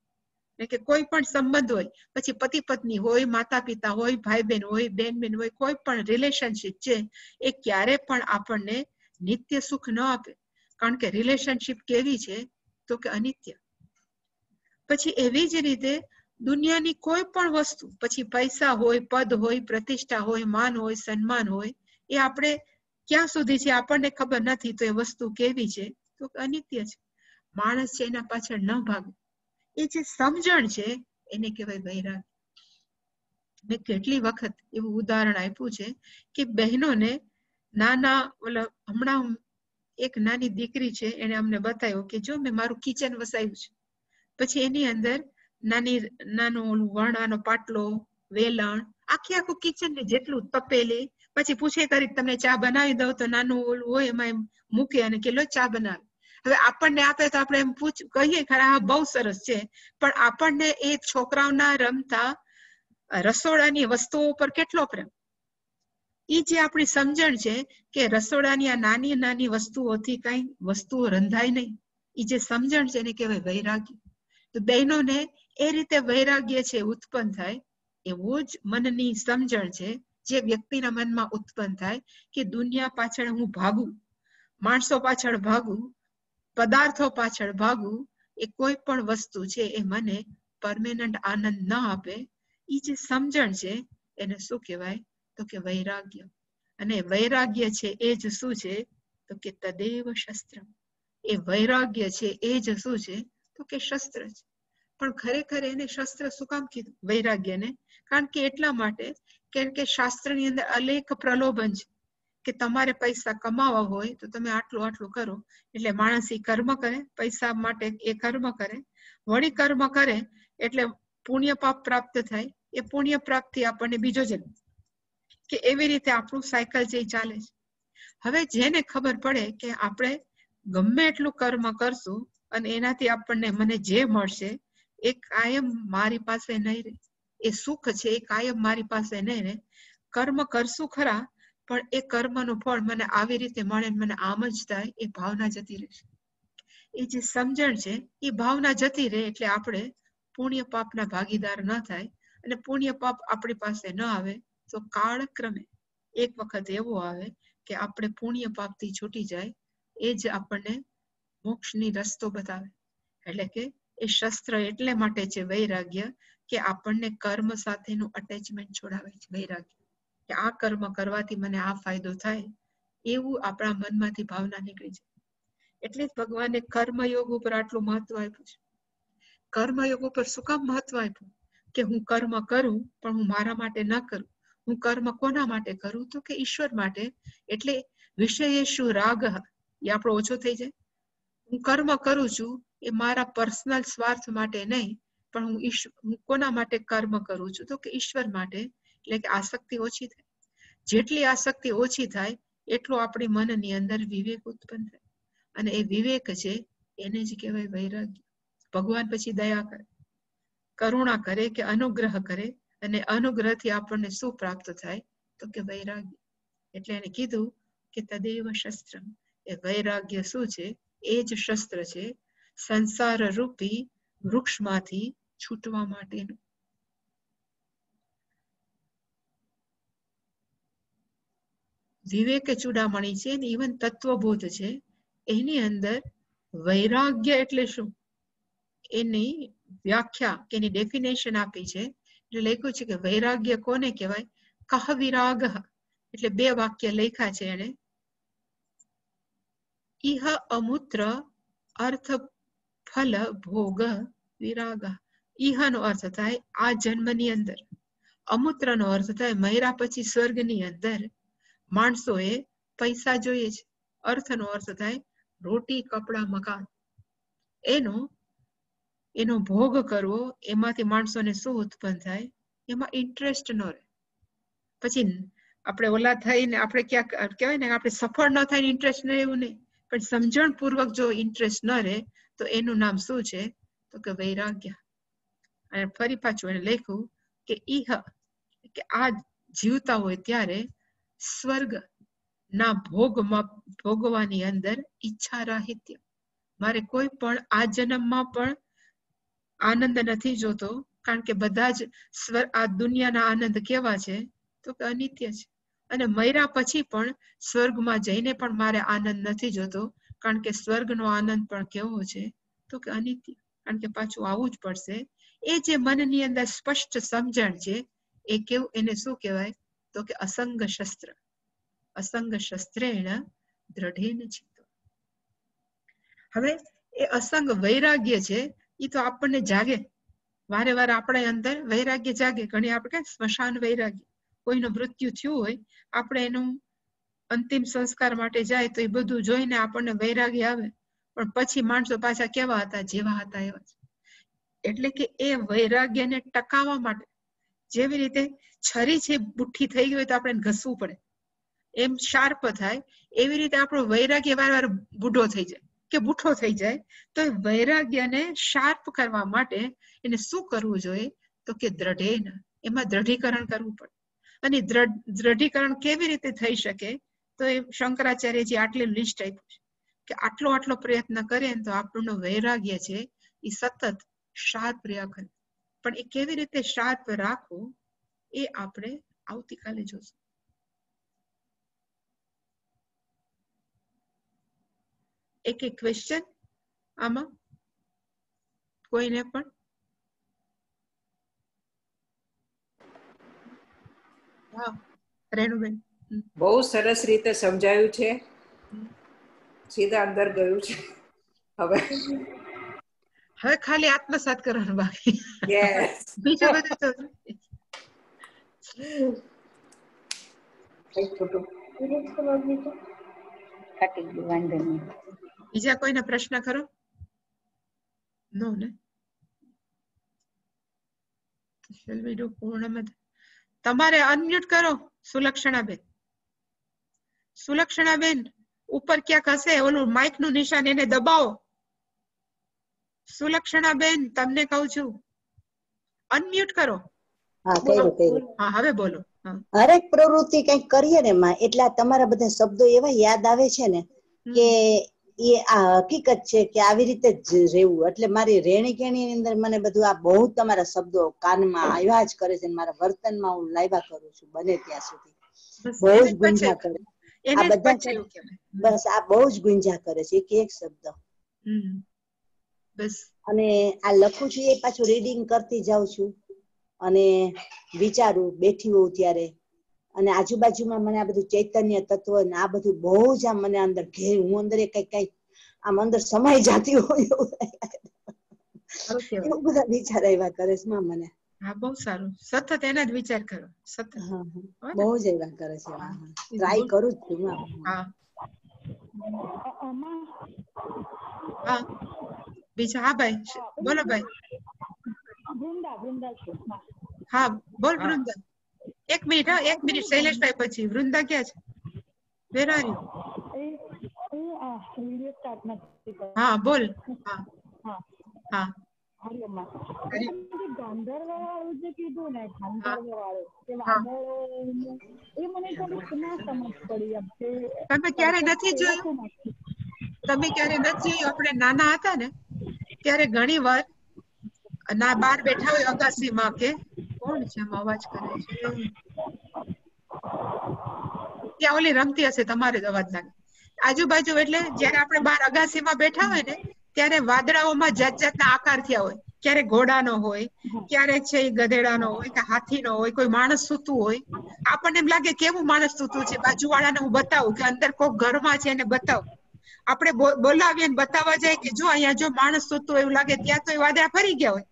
A: કે કોઈ પણ સંબંધ હોય, પછી પતિ પત્ની હોય, માતા પિતા હોય, ભાઈ બહેન હોય, બેન બેન હોય, કોઈ પણ રિલેશનશિપ છે એ ક્યારે પણ આપણને નિત્ય સુખ ન આપે. કારણ કે રિલેશનશિપ કેવી છે તો કે અનિત્ય. પછી એવી જ રીતે દુનિયાની કોઈ પણ વસ્તુ, પછી પૈસા હોય, પદ હોય, પ્રતિષ્ઠા હોય, માન હોય, સન્માન હોય, એ આપણે ક્યાં સુધી છે આપણને ખબર નથી. તો એ વસ્તુ કેવી છે તો અનિત્ય છે. માણસ છે એના પાછળ ન ભાગે. એ જે સમજણ છે એને કહેવાય વૈરાગ્ય. મેં કેટલી વખત એવું ઉદાહરણ આપ્યું છે કે બહેનોને નાના હમણાં એક નાની દીકરી છે, એને અમને બતાવ્યું કે જો મેં મારું કિચન વસાવ્યું છે. પછી એની અંદર નાનો વણાનો પાટલો, વેલણ, આખું કિચન ને જેટલું તપેલી, પછી પૂછે કરી તમને ચા બનાવી દઉં, તો નાનું ઓલું હોય એમાં મૂકે અને કે લો ચા બનાવે. હવે આપણને આપે તો આપણે એમ કહીએ ખરા હા બહુ સરસ છે, પણ આપણને એ છોકરાઓના રમતા રસોડાની વસ્તુઓ ઉપર કેટલો પ્રેમ. એ જે આપણી સમજણ છે કે રસોડાની આ નાની નાની વસ્તુઓથી કઈ વસ્તુઓ રંધાય નહીં, એ જે સમજણ છે એને કહેવાય વૈરાગ્ય. તો બહેનોને એ રીતે વૈરાગ્ય છે ઉત્પન્ન થાય. એવું જ મનની સમજણ છે જે વ્યક્તિના મનમાં ઉત્પન્ન થાય કે દુનિયા પાછળ હું ભાગું, માણસો પાછળ ભાગું, પદાર્થો પાછળ ભાગું, એ કોઈ પણ વસ્તુ છે એ મને પરમેનન્ટ આનંદ ન આપે. એ જે સમજણ છે એને શું કહેવાય તો કે વૈરાગ્ય. અને વૈરાગ્ય છે એ જ શું છે તો કે તદેવ શસ્ત્રમ. એ વૈરાગ્ય છે એ જ શું છે તો કે શસ્ત્ર છે. પણ ખરેખર એને શસ્ત્ર શું કામ કીધું વૈરાગ્યને? કારણ કે એટલા માટે કે શાસ્ત્રની અંદર અલેખ પ્રલોભન છે કે તમારે પૈસા કમાવા હોય તો તમે આટલું આટલું કરો. એટલે માણસ એ કર્મ કરે, પૈસા માટે એ કર્મ કરે, વળી કર્મ કરે એટલે પુણ્ય પાપ પ્રાપ્ત થાય. એ પુણ્ય પ્રાપ્તિ આપણને બીજો જન્મ, કે એવી રીતે આપણું સાયકલ જે ચાલે છે. હવે જેને ખબર પડે કે આપણે ગમે એટલું કર્મ કરશું અને એનાથી આપણને મને જે મળશે એ કાયમ મારી પાસે નહીં રહે, એ સુખ છે એ કાયમ મારી પાસે નહીં રહે. કર્મ કરશું ખરા, પણ એ કર્મનું ફળ મને આવી રીતે મળે, મને આમ જ થાય, એ ભાવના જતી રહેશે. એ જે સમજણ છે એ ભાવના જતી રહે એટલે આપણે પુણ્ય પાપના ભાગીદાર ન થાય. અને પુણ્ય પાપ આપણી પાસે ન આવે તો કાળક્રમે એક વખત એવો આવે કે આપણે પુણ્ય પાપથી છૂટી જાય. એ જ આપણને મોક્ષની રસ્તો બતાવે. એટલે કે એ શસ્ત્ર એટલે માટે છે વૈરાગ્ય કે આપણને કર્મ સાથેનું અટેચમેન્ટ છોડાવે છે. વૈરાગ્ય કે આ કર્મ કરવાથી મને આ ફાયદો થાય, એવું આપણા મનમાંથી ભાવના નીકળી જાય. એટલે જ ભગવાને કર્મયોગ ઉપર આટલું મહત્વ આપ્યું છે. કર્મયોગ ઉપર શું કામ મહત્વ આપ્યું? કે હું કર્મ કરું પણ હું મારા માટે ન કરું. હું કર્મ કોના માટે કરું તો કે ઈશ્વર માટે. એટલે વિષયેષુ રાગ એ આપણો ઓછો થઈ જાય. હું કર્મ કરું છું એ મારા પર્સનલ સ્વાર્થ માટે નહીં, પણ હું કોના માટે કર્મ કરું છું તો કે ઈશ્વર માટે. એટલે કે આસક્તિ ઓછી થાય. જેટલી આસક્તિ ઓછી થાય એટલું આપણી મનની અંદર વિવેક ઉત્પન્ન થાય. અને એ વિવેક છે એને જ કહેવાય વૈરાગ્ય. ભગવાન પછી દયા કરે, કરુણા કરે કે અનુગ્રહ કરે, અને અનુગ્રહથી આપણને શું પ્રાપ્ત થાય તો કે વૈરાગ્ય. એટલે એને કીધું કે તદેવ શસ્ત્રમ. એ વૈરાગ્ય શું છે? એ જ શસ્ત્ર છે સંસાર રૂપી વૃક્ષમાંથી છૂટવા માટેનું. વિવેક ચૂડામણી છે ને ઇવન તત્વબોધ છે, એની અંદર વૈરાગ્ય એટલે શું એની વ્યાખ્યા, એની ડેફિનેશન આપી છે. એટલે લખ્યું છે કે વૈરાગ્ય કોને કહેવાય? કહ વિરાગ. એટલે 2 વાક્ય લખ્યા છે એને. ઇહ અમૂત્ર અર્થ ફલ ભોગ વિરાગ. ઇહ નો અર્થ થાય આ જન્મની અંદર, અમૂત્ર નો અર્થ થાય મર્યા પછી સ્વર્ગની અંદર માણસોએ પૈસા જોઈએ છે. અર્થનો અર્થ થાય રોટી, કપડા, મકાન. એનો ભોગ કરવો, એમાંથી માણસોને શું ઉત્પન્ન થાય? એમાં ઇન્ટરેસ્ટ ન રહે. પછી આપણે ઓલા થઈને આપણે ક્યાંક કહેવાય ને આપણે સફળ ન થાય ઇન્ટરેસ્ટ ન એવું નહીં, પણ સમજણ પૂર્વક જો ઇન્ટરેસ્ટ ન રહે તો એનું નામ શું છે તો કે વૈરાગ્ય. અને ફરી પાછું એને લખ્યું કે ઇહ કે આ જીવતા હોય ત્યારે સ્વર્ગ ના ભોગવાની અંદર ઈચ્છા રાહિત્ય, મારે કોઈ પણ આ જન્મમાં પણ આનંદ નથી જોતો, કારણ કે બધા જ આ દુનિયાના આનંદ કેવા છે તો કે અનિત્ય છે. અને મર્યા પછી પણ સ્વર્ગમાં જઈને પણ મારે આનંદ નથી જોતો, કારણ કે સ્વર્ગનો આનંદ પણ કેવો છે તો કે અનિત્ય, કારણ કે પાછું આવવું જ પડશે. એ જે મનની અંદર સ્પષ્ટ સમજણ છે એ કેવું, એને શું કહેવાય તો કે અસંગ શસ્ત્ર. અસંગ શસ્ત્રેણ દ્રઢેન ચિત્તો. હવે એ અસંગ વૈરાગ્ય છે એ તો આપણને જાગે, વારે વારે આપણા અંદર વૈરાગ્ય જાગે. ઘણી આપણે સ્મશાન વૈરાગ્ય, કોઈનું મૃત્યુ થયું હોય, આપણે એનું અંતિમ સંસ્કાર માટે જાય તો એ બધું જોઈને આપણને વૈરાગ્ય આવે, પણ પછી માણસો પાછા કેવા હતા, જેવા હતા એવા જ. એટલે કે એ વૈરાગ્યને ટકાવવા માટે, જેવી રીતે છરી છે બુઠ્ઠી થઈ ગઈ હોય તો આપણે ઘસવું પડે, એમ શાર્પ થાય, એવી રીતે આપણો વૈરાગ્ય વાર બુઢો થઈ જાય કે બુઠ્ઠો થઈ જાય. તો એ વૈરાગ્યને શાર્પ કરવા માટે એને શું કરવું જોઈએ તો કે દ્રઢેન, એમાં દ્રઢીકરણ કરવું પડે. અને દ્રઢીકરણ કેવી રીતે થઈ શકે તો એ શંકરાચાર્યજી આટલી લિસ્ટ આપ્યું છે કે આટલો આટલો પ્રયત્ન કરે તો આપણું વૈરાગ્ય છે એ સતત શાર્પ રહ્યા કરે. પણ એ કેવી રીતે શાર્પ રાખવું એ આપણે આવતીકાલે જોશું. એક એક ક્વેશ્ચન આમાં કોઈને પણ? હા રેણુબેન.
B: બહુ સરસ રીતે સમજાયું છે, સીધા અંદર ગયું છે.
A: હવે ખાલી આત્મસાત કરવાનું બાકી,
B: યસ
A: બીજું બધું તો બીજા કોઈને પ્રશ્ન ખરો? નો ને? પૂર્ણમદ. તમારે અનમ્યુટ કરો સુલક્ષણાબેન. સુલક્ષણાબેન ઉપર ક્યાંક હશે ઓલું માઇક નું નિશાન, એને દબાવો. સુલક્ષણાબેન તમને કહું છું, અનમ્યુટ કરો. હા હવે બોલો.
C: હરેક પ્રવૃત્તિ કઈક કરીએ ને માં, એટલે તમારા બધા શબ્દો એવા યાદ આવે છે ને કે એ આ હકીકત છે કે આવી રીતે જ રહેવું. એટલે મારી રેણી કેણી ની અંદર મને બધું આ બહુ તમારા શબ્દો કાનમાં આવ્યા જ કરે છે, મારા વર્તનમાં હું લાવ્યા કરું છું બને ત્યાં સુધી. બહુ જ ગુંજા કરે આ બધા, બસ આ બહુ જ ગુંજા કરે છે એક એક શબ્દ. અને આ લખું છું એ પાછું રીડિંગ કરતી જાઉં છું અને વિચારું બેઠી હોઉં ત્યારે, અને આજુબાજુમાં મને આ બધું ચૈતન્ય તત્વ ને આ બધું બહુ જ આમ મને અંદર ઘેર, હું અંદર કઈ આમ અંદર સમાઈ જતી હોય એવું બધા વિચાર આવ્યા કરે છે માં મને.
A: હા બહુ સારું, સતત એના જ વિચાર કરો. સતત
C: બહુ જ એવા કરે છે. ટ્રાય કરું જ છું.
A: હા હા બીજા? હા ભાઈ બોલો ભાઈ. હા બોલ વૃંદા. એક મિનિટ, હા 1 મિનિટ શૈલેષભાઈ, પછી વૃંદા ક્યાં છે? Where are you? હા બોલ. હા હા
D: ગાંધર્વ વાળું જે કીધું ને, ગાંધર્વ વાળું કે વાદળો, એ મને થોડીક ના સમજ પડી.
A: તમે ક્યારે નથી જોયું? તમે ક્યારે નથી જોયું? આપણે નાના હતા ને ત્યારે ઘણી વાર ના બહાર બેઠા હોય અગાસીમાં, કે કોણ છે અવાજ કરે છે, ત્યાં ઓલી રમતી હશે, તમારે જ અવાજ લાગે આજુબાજુ. એટલે જયારે આપણે બહાર અગાસીમાં બેઠા હોય ને ત્યારે વાદળાઓમાં જાત જાતના આકાર થયા હોય. ક્યારેક ઘોડાનો હોય, ક્યારેક છે ગધેડાનો હોય, કે હાથીનો હોય, કોઈ માણસ સૂતું હોય. આપણને એમ લાગે કેવું માણસ સૂતું છે, બાજુવાળાને હું બતાવું કે અંદર કોક ઘરમાં છે એને બતાવું. આપણે બોલાવીએ ને બતાવવા જાય કે જો અહીંયા જો માણસ સૂતું એવું લાગે, ત્યાં તો એ વાદળા ફરી ગયા હોય.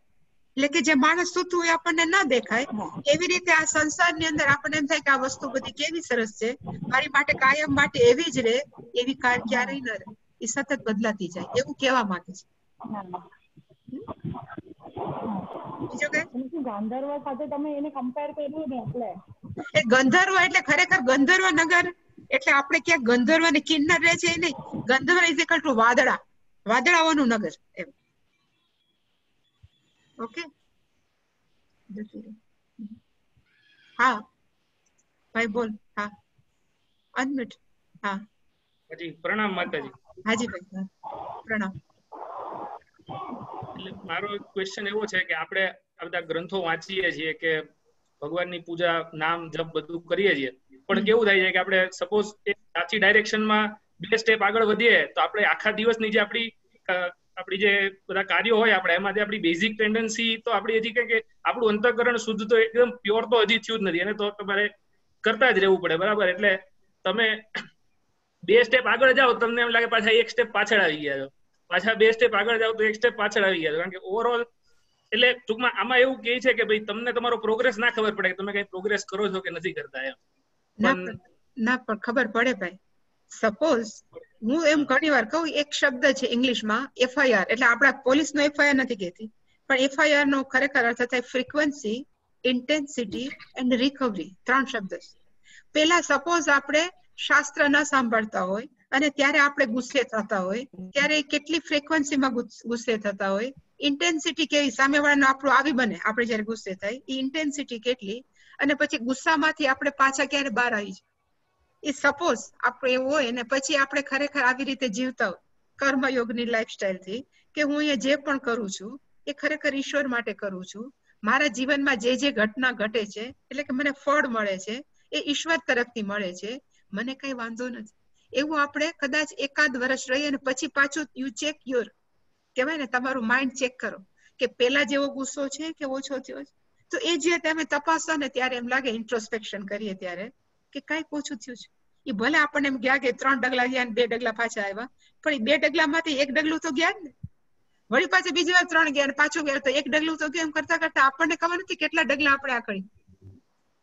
A: એટલે કે જે માણસ સૂતું હોય આપણને ના દેખાય. એવી રીતે આ સંસારની અંદર આપણને એમ થાય કે આ વસ્તુ બધી કેવી સરસ છે, મારી માટે કાયમ માટે એવી જ રહે, એવી ક્યારેય ન રહે, એ સતત બદલાતી જાય, એવું કહેવા માંગે છે. બીજું કઈ?
D: ગાંધર્વ સાથે તમે એને કમ્પેર કર્યું ને, એટલે
A: એ ગંધર્વ એટલે ખરેખર ગંધર્વ નગર એટલે આપણે ક્યાંક ગંધર્વ ને કિન્નર રહે છે એ નહીં. ગંધર્વ ઇઝ ઇક્વલ ટુ વાદળા, વાદળાઓનું નગર એમ. ઓકે. હા ભાઈ બોલ. હા અનમ્યુટ. હા
E: જી પ્રણામ માતાજી.
A: હાજી ભાઈ પ્રણામ.
E: એટલે મારો ક્વેશ્ચન એવો છે કે આપણે આ બધા ગ્રંથો વાંચીએ છીએ કે ભગવાનની પૂજા નામ જપ બધું કરીએ છીએ, પણ કેવું થાય છે કે આપણે સપોઝ એક સાચી ડાયરેક્શનમાં 2 સ્ટેપ આગળ વધીએ તો આપણે આખા દિવસની જે આપણી જે બધા કાર્યો હોય આપણે એમાંથી આપણી બેઝિક ટેન્ડન્સી તો આપણી હજી કે આપણું અંતઃકરણ શુદ્ધ તો એકદમ પ્યોર તો હજી થયું જ નથી, એને તો તમારે કરતા જ રહેવું પડે, બરાબર? એટલે તમે 2 સ્ટેપ આગળ જાઓ તમને એમ લાગે પાછા 1 સ્ટેપ પાછળ આવી ગયા છો, પાછા 2 સ્ટેપ આગળ જાઓ તો 1 સ્ટેપ પાછળ આવી ગયા છો, કારણ કે ઓવરઓલ એટલે ટૂંકમાં આમાં એવું કહે છે કે ભાઈ તમને તમારો પ્રોગ્રેસ ના ખબર પડે કે તમે કઈ પ્રોગ્રેસ કરો છો કે નથી કરતા એમ.
A: ના પણ ખબર પડે ભાઈ. સપોઝ હું એમ ઘણી વાર કહું, એક શબ્દ છે ઇંગ્લિશમાં FIR, એટલે આપણા પોલીસ નો FIR નથી કહેતી, પણ FIR નો ખરેખર અર્થ થાય ફ્રીક્વન્સી, ઇન્ટેન્સિટી એન્ડ રિકવરી. 3 શબ્દ છે. પેલા સપોઝ આપણે શાસ્ત્ર ન સાંભળતા હોય અને ત્યારે આપણે ગુસ્સે થતા હોય, ત્યારે કેટલી ફ્રીક્વન્સીમાં ગુસ્સે થતા હોય, ઇન્ટેન્સિટી કેવી, સામેવાળાનો આપણું આવી બને આપણે જયારે ગુસ્સે થાય એ ઇન્ટેન્સિટી કેટલી, અને પછી ગુસ્સામાંથી આપણે પાછા ક્યારે બહાર આવી જાય. એ સપોઝ આપણે એવું હોય ને પછી આપણે ખરેખર આવી રીતે જીવતા હોય કર્મયોગની લાઈફસ્ટાઈલથી કે હું અહીંયા જે પણ કરું છું એ ખરેખર ઈશ્વર માટે કરું છું, મારા જીવનમાં જે જે ઘટના ઘટે છે એટલે કે મને ફળ મળે છે એ ઈશ્વર તરફથી મળે છે, મને કઈ વાંધો નથી. એવું આપણે કદાચ 1 વર્ષ રહીએ અને પછી પાછું યુ ચેક યોર, કહેવાય ને તમારું માઇન્ડ ચેક કરો કે પેલા જેવો ગુસ્સો છે કે ઓછો થયો છે. તો એ જે તમે તપાસો ને ત્યારે એમ લાગે, ઇન્ટ્રોસ્પેક્શન કરીએ ત્યારે કે કઈક ઓછું થયું છે. એ ભલે આપણને એમ ગયા કે 3 ડગલા ગયા ને 2 ડગલા પાછા આવ્યા, પણ એ 2 ડગલામાંથી 1 ડગલું તો ગયા જ ને, વળી પાછા બીજી વાર 3 ગયા ને પાછું ગયા તો 1 ડગલું તો ગયા. એમ કરતા કરતા આપણને ખબર નથી કેટલા ડગલા આપણે આકડી.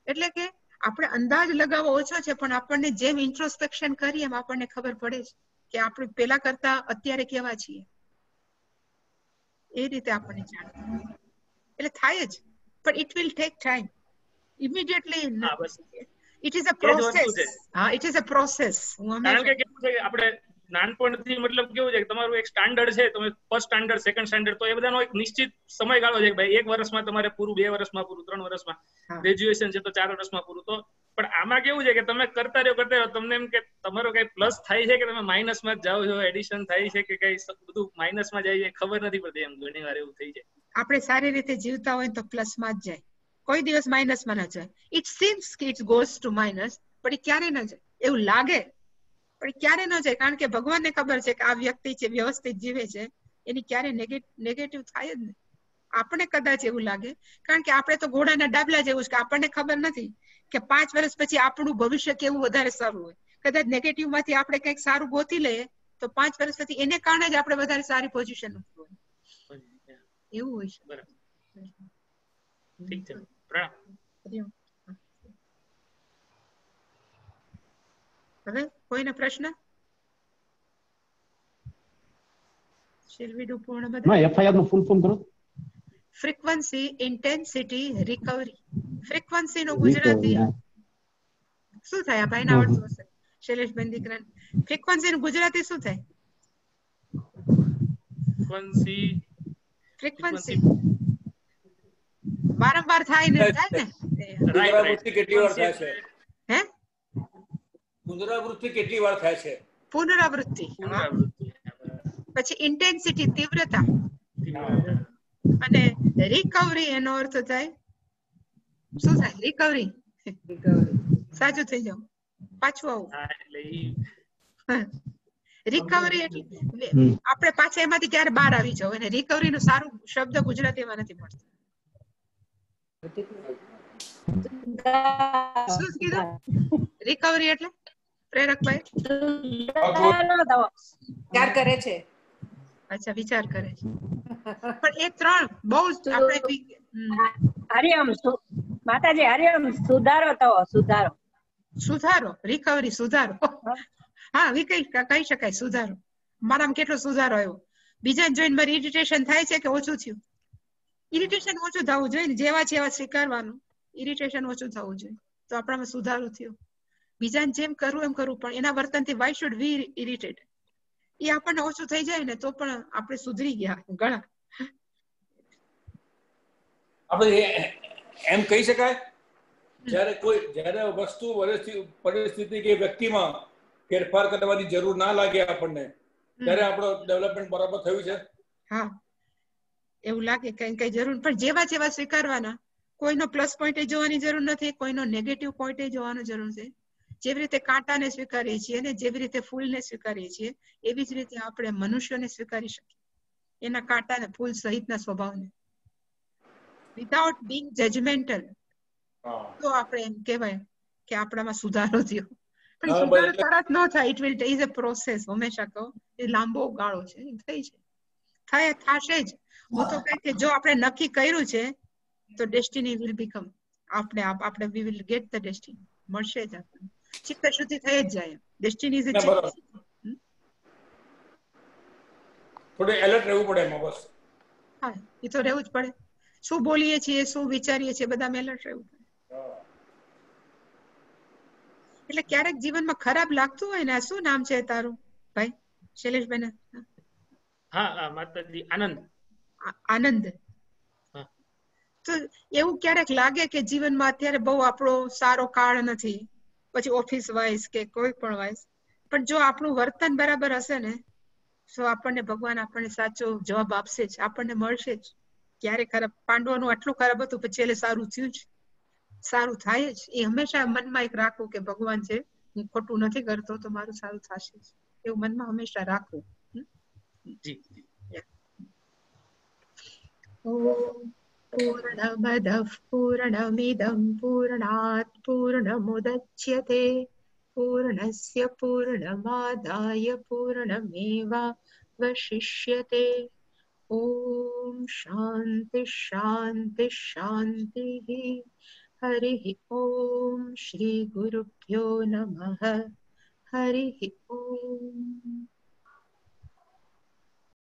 A: એટલે કે આપણે અંદાજ લગાવવો ઓછો છે, પણ આપણને જેમ ઇન્ટ્રોસ્પેક્શન કરીએ એમ આપણને ખબર પડે છે કે આપણે પેલા કરતા અત્યારે કેવા છીએ. એ રીતે આપણને જાણ એટલે થાય જ, પણ it will take time. Immediately it is a process. હા, ઇટ ઇઝ અ પ્રોસેસ.
E: કારણ કે કેવું છે કે આપણે નાનપણથી મતલબ કેવું છે કે તમારું એક સ્ટાન્ડર્ડ છે, તમે ફર્સ્ટ સ્ટાન્ડર્ડ, સેકન્ડ સ્ટાન્ડર્ડ, તો એ બધાનો એક નિશ્ચિત સમયગાળો છે કે ભાઈ 1 વર્ષમાં તમારે પૂરું, 2 વર્ષમાં પૂરું, 3 વર્ષમાં ગ્રેજ્યુએશન છે તો 4 વર્ષમાં પૂરું. તો પણ આમાં કેવું છે કે તમે કરતા રહ્યો તમને એમ કે તમારો કઈ પ્લસ થાય છે કે તમે માઇનસમાં જ જાઓ છો, એડિશન થાય છે કે કઈ બધું માઇનસમાં જાય છે, ખબર નથી પડતી. એમ ઘણી વાર એવું થઈ જાય.
A: આપણે સારી રીતે જીવતા હોય તો પ્લસમાં જ જાય, કોઈ દિવસ માઇનસમાં ના જાય. ઇટ સીમ્સ કે ઇટ ગોઝ ટુ માઇનસ, પણ એ ક્યારે ના જાય એવું લાગે, પણ ક્યારે ન જાય, કારણ કે ભગવાનને ખબર છે કે આ વ્યક્તિ છે વ્યવસ્થિત જીવે છે, એની ક્યારે નેગેટિવ થાય જ નહીં. આપણે કદાચ એવું લાગે, કારણ કે આપણે તો ઘોડાના ડાબલા જેવું છે કે આપણને ખબર નથી કે 5 વર્ષ પછી આપણું ભવિષ્ય કેવું વધારે સારું હોય. કદાચ નેગેટિવ માંથી આપણે કંઈક સારું ગોતી લઈએ તો 5 વર્ષ પછી એને કારણે જ આપણે વધારે સારી પોઝિશન હોય એવું હોય છે.
E: બરાબર, ઠીક છે. પ્રણામ.
A: હવે કોઈને પ્રશ્ન? Shall we do પૂર્ણ બધા?
F: ના, FIR નું ફૂલ ફોર્મ કરો.
A: Frequency, intensity, recovery. ફ્રીક્વન્સી નું ગુજરાતી શું થાય? આ ભાઈને આવડતું હશે, શૈલેષબેન દીકરાને. ફ્રીક્વન્સી નું ગુજરાતી શું થાય? ફ્રીક્વન્સી વારંવાર થાય ને, થાય ને.
G: પુનરાવૃત્તિ કેટલી વાર થાય છે?
A: હે?
G: પુનરાવૃત્તિ કેટલી વાર થાય છે?
A: પુનરાવૃત્તિ. પછી ઇન્ટેન્સિટી, તીવ્રતા, અને રિકવરી એનો અર્થ થાય શું થાય? રિકવરી સાચું થઈ જાવ, પાછું આવું. રિકવરી એટલે આપણે પાછા એમાંથી ક્યારે બહાર આવી જાવ, અને રિકવરી નું સારું શબ્દ ગુજરાતીમાં નથી મળતો. શું કીધું? રિકવરી એટલે પ્રેરકભાઈ
B: વિચાર કરે છે.
A: અચ્છા, વિચાર કરે છે. પણ એ 3 બહુ આપણે
D: હરિયમ માતાજી, હરિયમ સુધારો થવો, સુધારો,
A: રિકવરી, સુધારો. હા, કહી શકાય સુધારો. મારામાં કેટલો સુધારો આવ્યો. બીજાને જોઈને મારી ઇરિટેશન થાય છે કે ઓછું થયું? ઇરિટેશન ઓછું થવું જોઈએ ને, જેવા છે એવા સ્વીકારવાનું. ઇરિટેશન ઓછું થવું જોઈએ તો આપણામાં સુધારો થયો. બીજાને જેમ કરવું એમ કરવું, પણ એના વર્તનથી વાય શુડ વી ઇરિટેટ? એ આપણને ઓછું થઈ જાય ને તો પણ આપણે સુધરી ગયા ઘણા.
G: આપણે એમ કહી શકાય જ્યારે વસ્તુ પરિસ્થિતિ કે વ્યક્તિમાં ફેરફાર કરવાની જરૂર ના લાગે આપણને, ત્યારે આપણો ડેવલપમેન્ટ બરાબર થયું છે.
A: હા, એવું લાગે કઈ જરૂર, પણ જેવા જેવા સ્વીકારવાના. કોઈનો પ્લસ પોઈન્ટ જોવાની જરૂર નથી, કોઈનો નેગેટિવ પોઈન્ટ જોવાની જરૂર છે. જેવી રીતે કાંટાને સ્વીકારીએ છીએ ને જેવી રીતે ફૂલને સ્વીકારીએ છીએ, એવી જ રીતે આપણે મનુષ્યને સ્વીકારી શકીએ, એના કાંટાને ફૂલ સહિતના સ્વભાવને, વિધાઉટ બીંગ જજમેન્ટલ. તો આપણે એમ કહેવાય કે આપણામાં સુધારો થયો. પણ સુધારો તરત ન થાય, it will is a process. હંમેશા કહો એ લાંબો ગાળો છે, થઈ છે, થશે જ. હું તો કહે કે જો આપણે નક્કી કર્યું છે તો ડેસ્ટિની વિલ બીકમ, આપણે we will get the destiny, મળશે જ આપણને. ચિત્ત શુદ્ધિ થઈ જ જાય. ડેસ્ટિની ઇઝ અ ચિત્ત.
G: થોડે એલર્ટ રહેવું પડે એમાં બસ.
A: હા, એ તો રહેવું જ પડે. શું બોલીએ છીએ, શું વિચારીએ છીએ, બધા એલર્ટ રહેવું પડે. એટલે ક્યારેક જીવનમાં ખરાબ લાગતું હોય ને, શું નામ છે તારું ભાઈ શૈલેષભાઈ?
E: હા માતાજી, આનંદ.
A: આનંદ. તો એવું ક્યારેક લાગે કે જીવનમાં અત્યારે બહુ આપણો સારો કાળ નથી, પછી ઓફિસ વાઇઝ કે કોઈ પણ વાઇઝ, પણ જો આપણું વર્તન બરાબર હશે ને તો આપણને ભગવાન આપણને સાચો જવાબ આપશે જ, આપણને મળશે જ. ક્યારે ખરાબ, પાંડવોનું આટલું ખરાબ હતું પછી એટલે સારું થયું જ, સારું થાય જ. એ હંમેશા મનમાં એક રાખવું કે ભગવાન છે, હું ખોટું નથી કરતો તો મારું સારું થશે જ, એવું મનમાં હંમેશા રાખવું.
E: જી.
A: પૂર્ણમદઃ પૂર્ણમિદં પૂર્ણાત પૂર્ણમુદચ્યતે પૂર્ણસ્ય પૂર્ણમાદાય પૂર્ણમેવાવશિષ્યતે. ઓમ શાંતિ શાંતિ શાંતિ. હરિ ઓમ શ્રી ગુરુભ્યો નમઃ. હરિ ઓમ.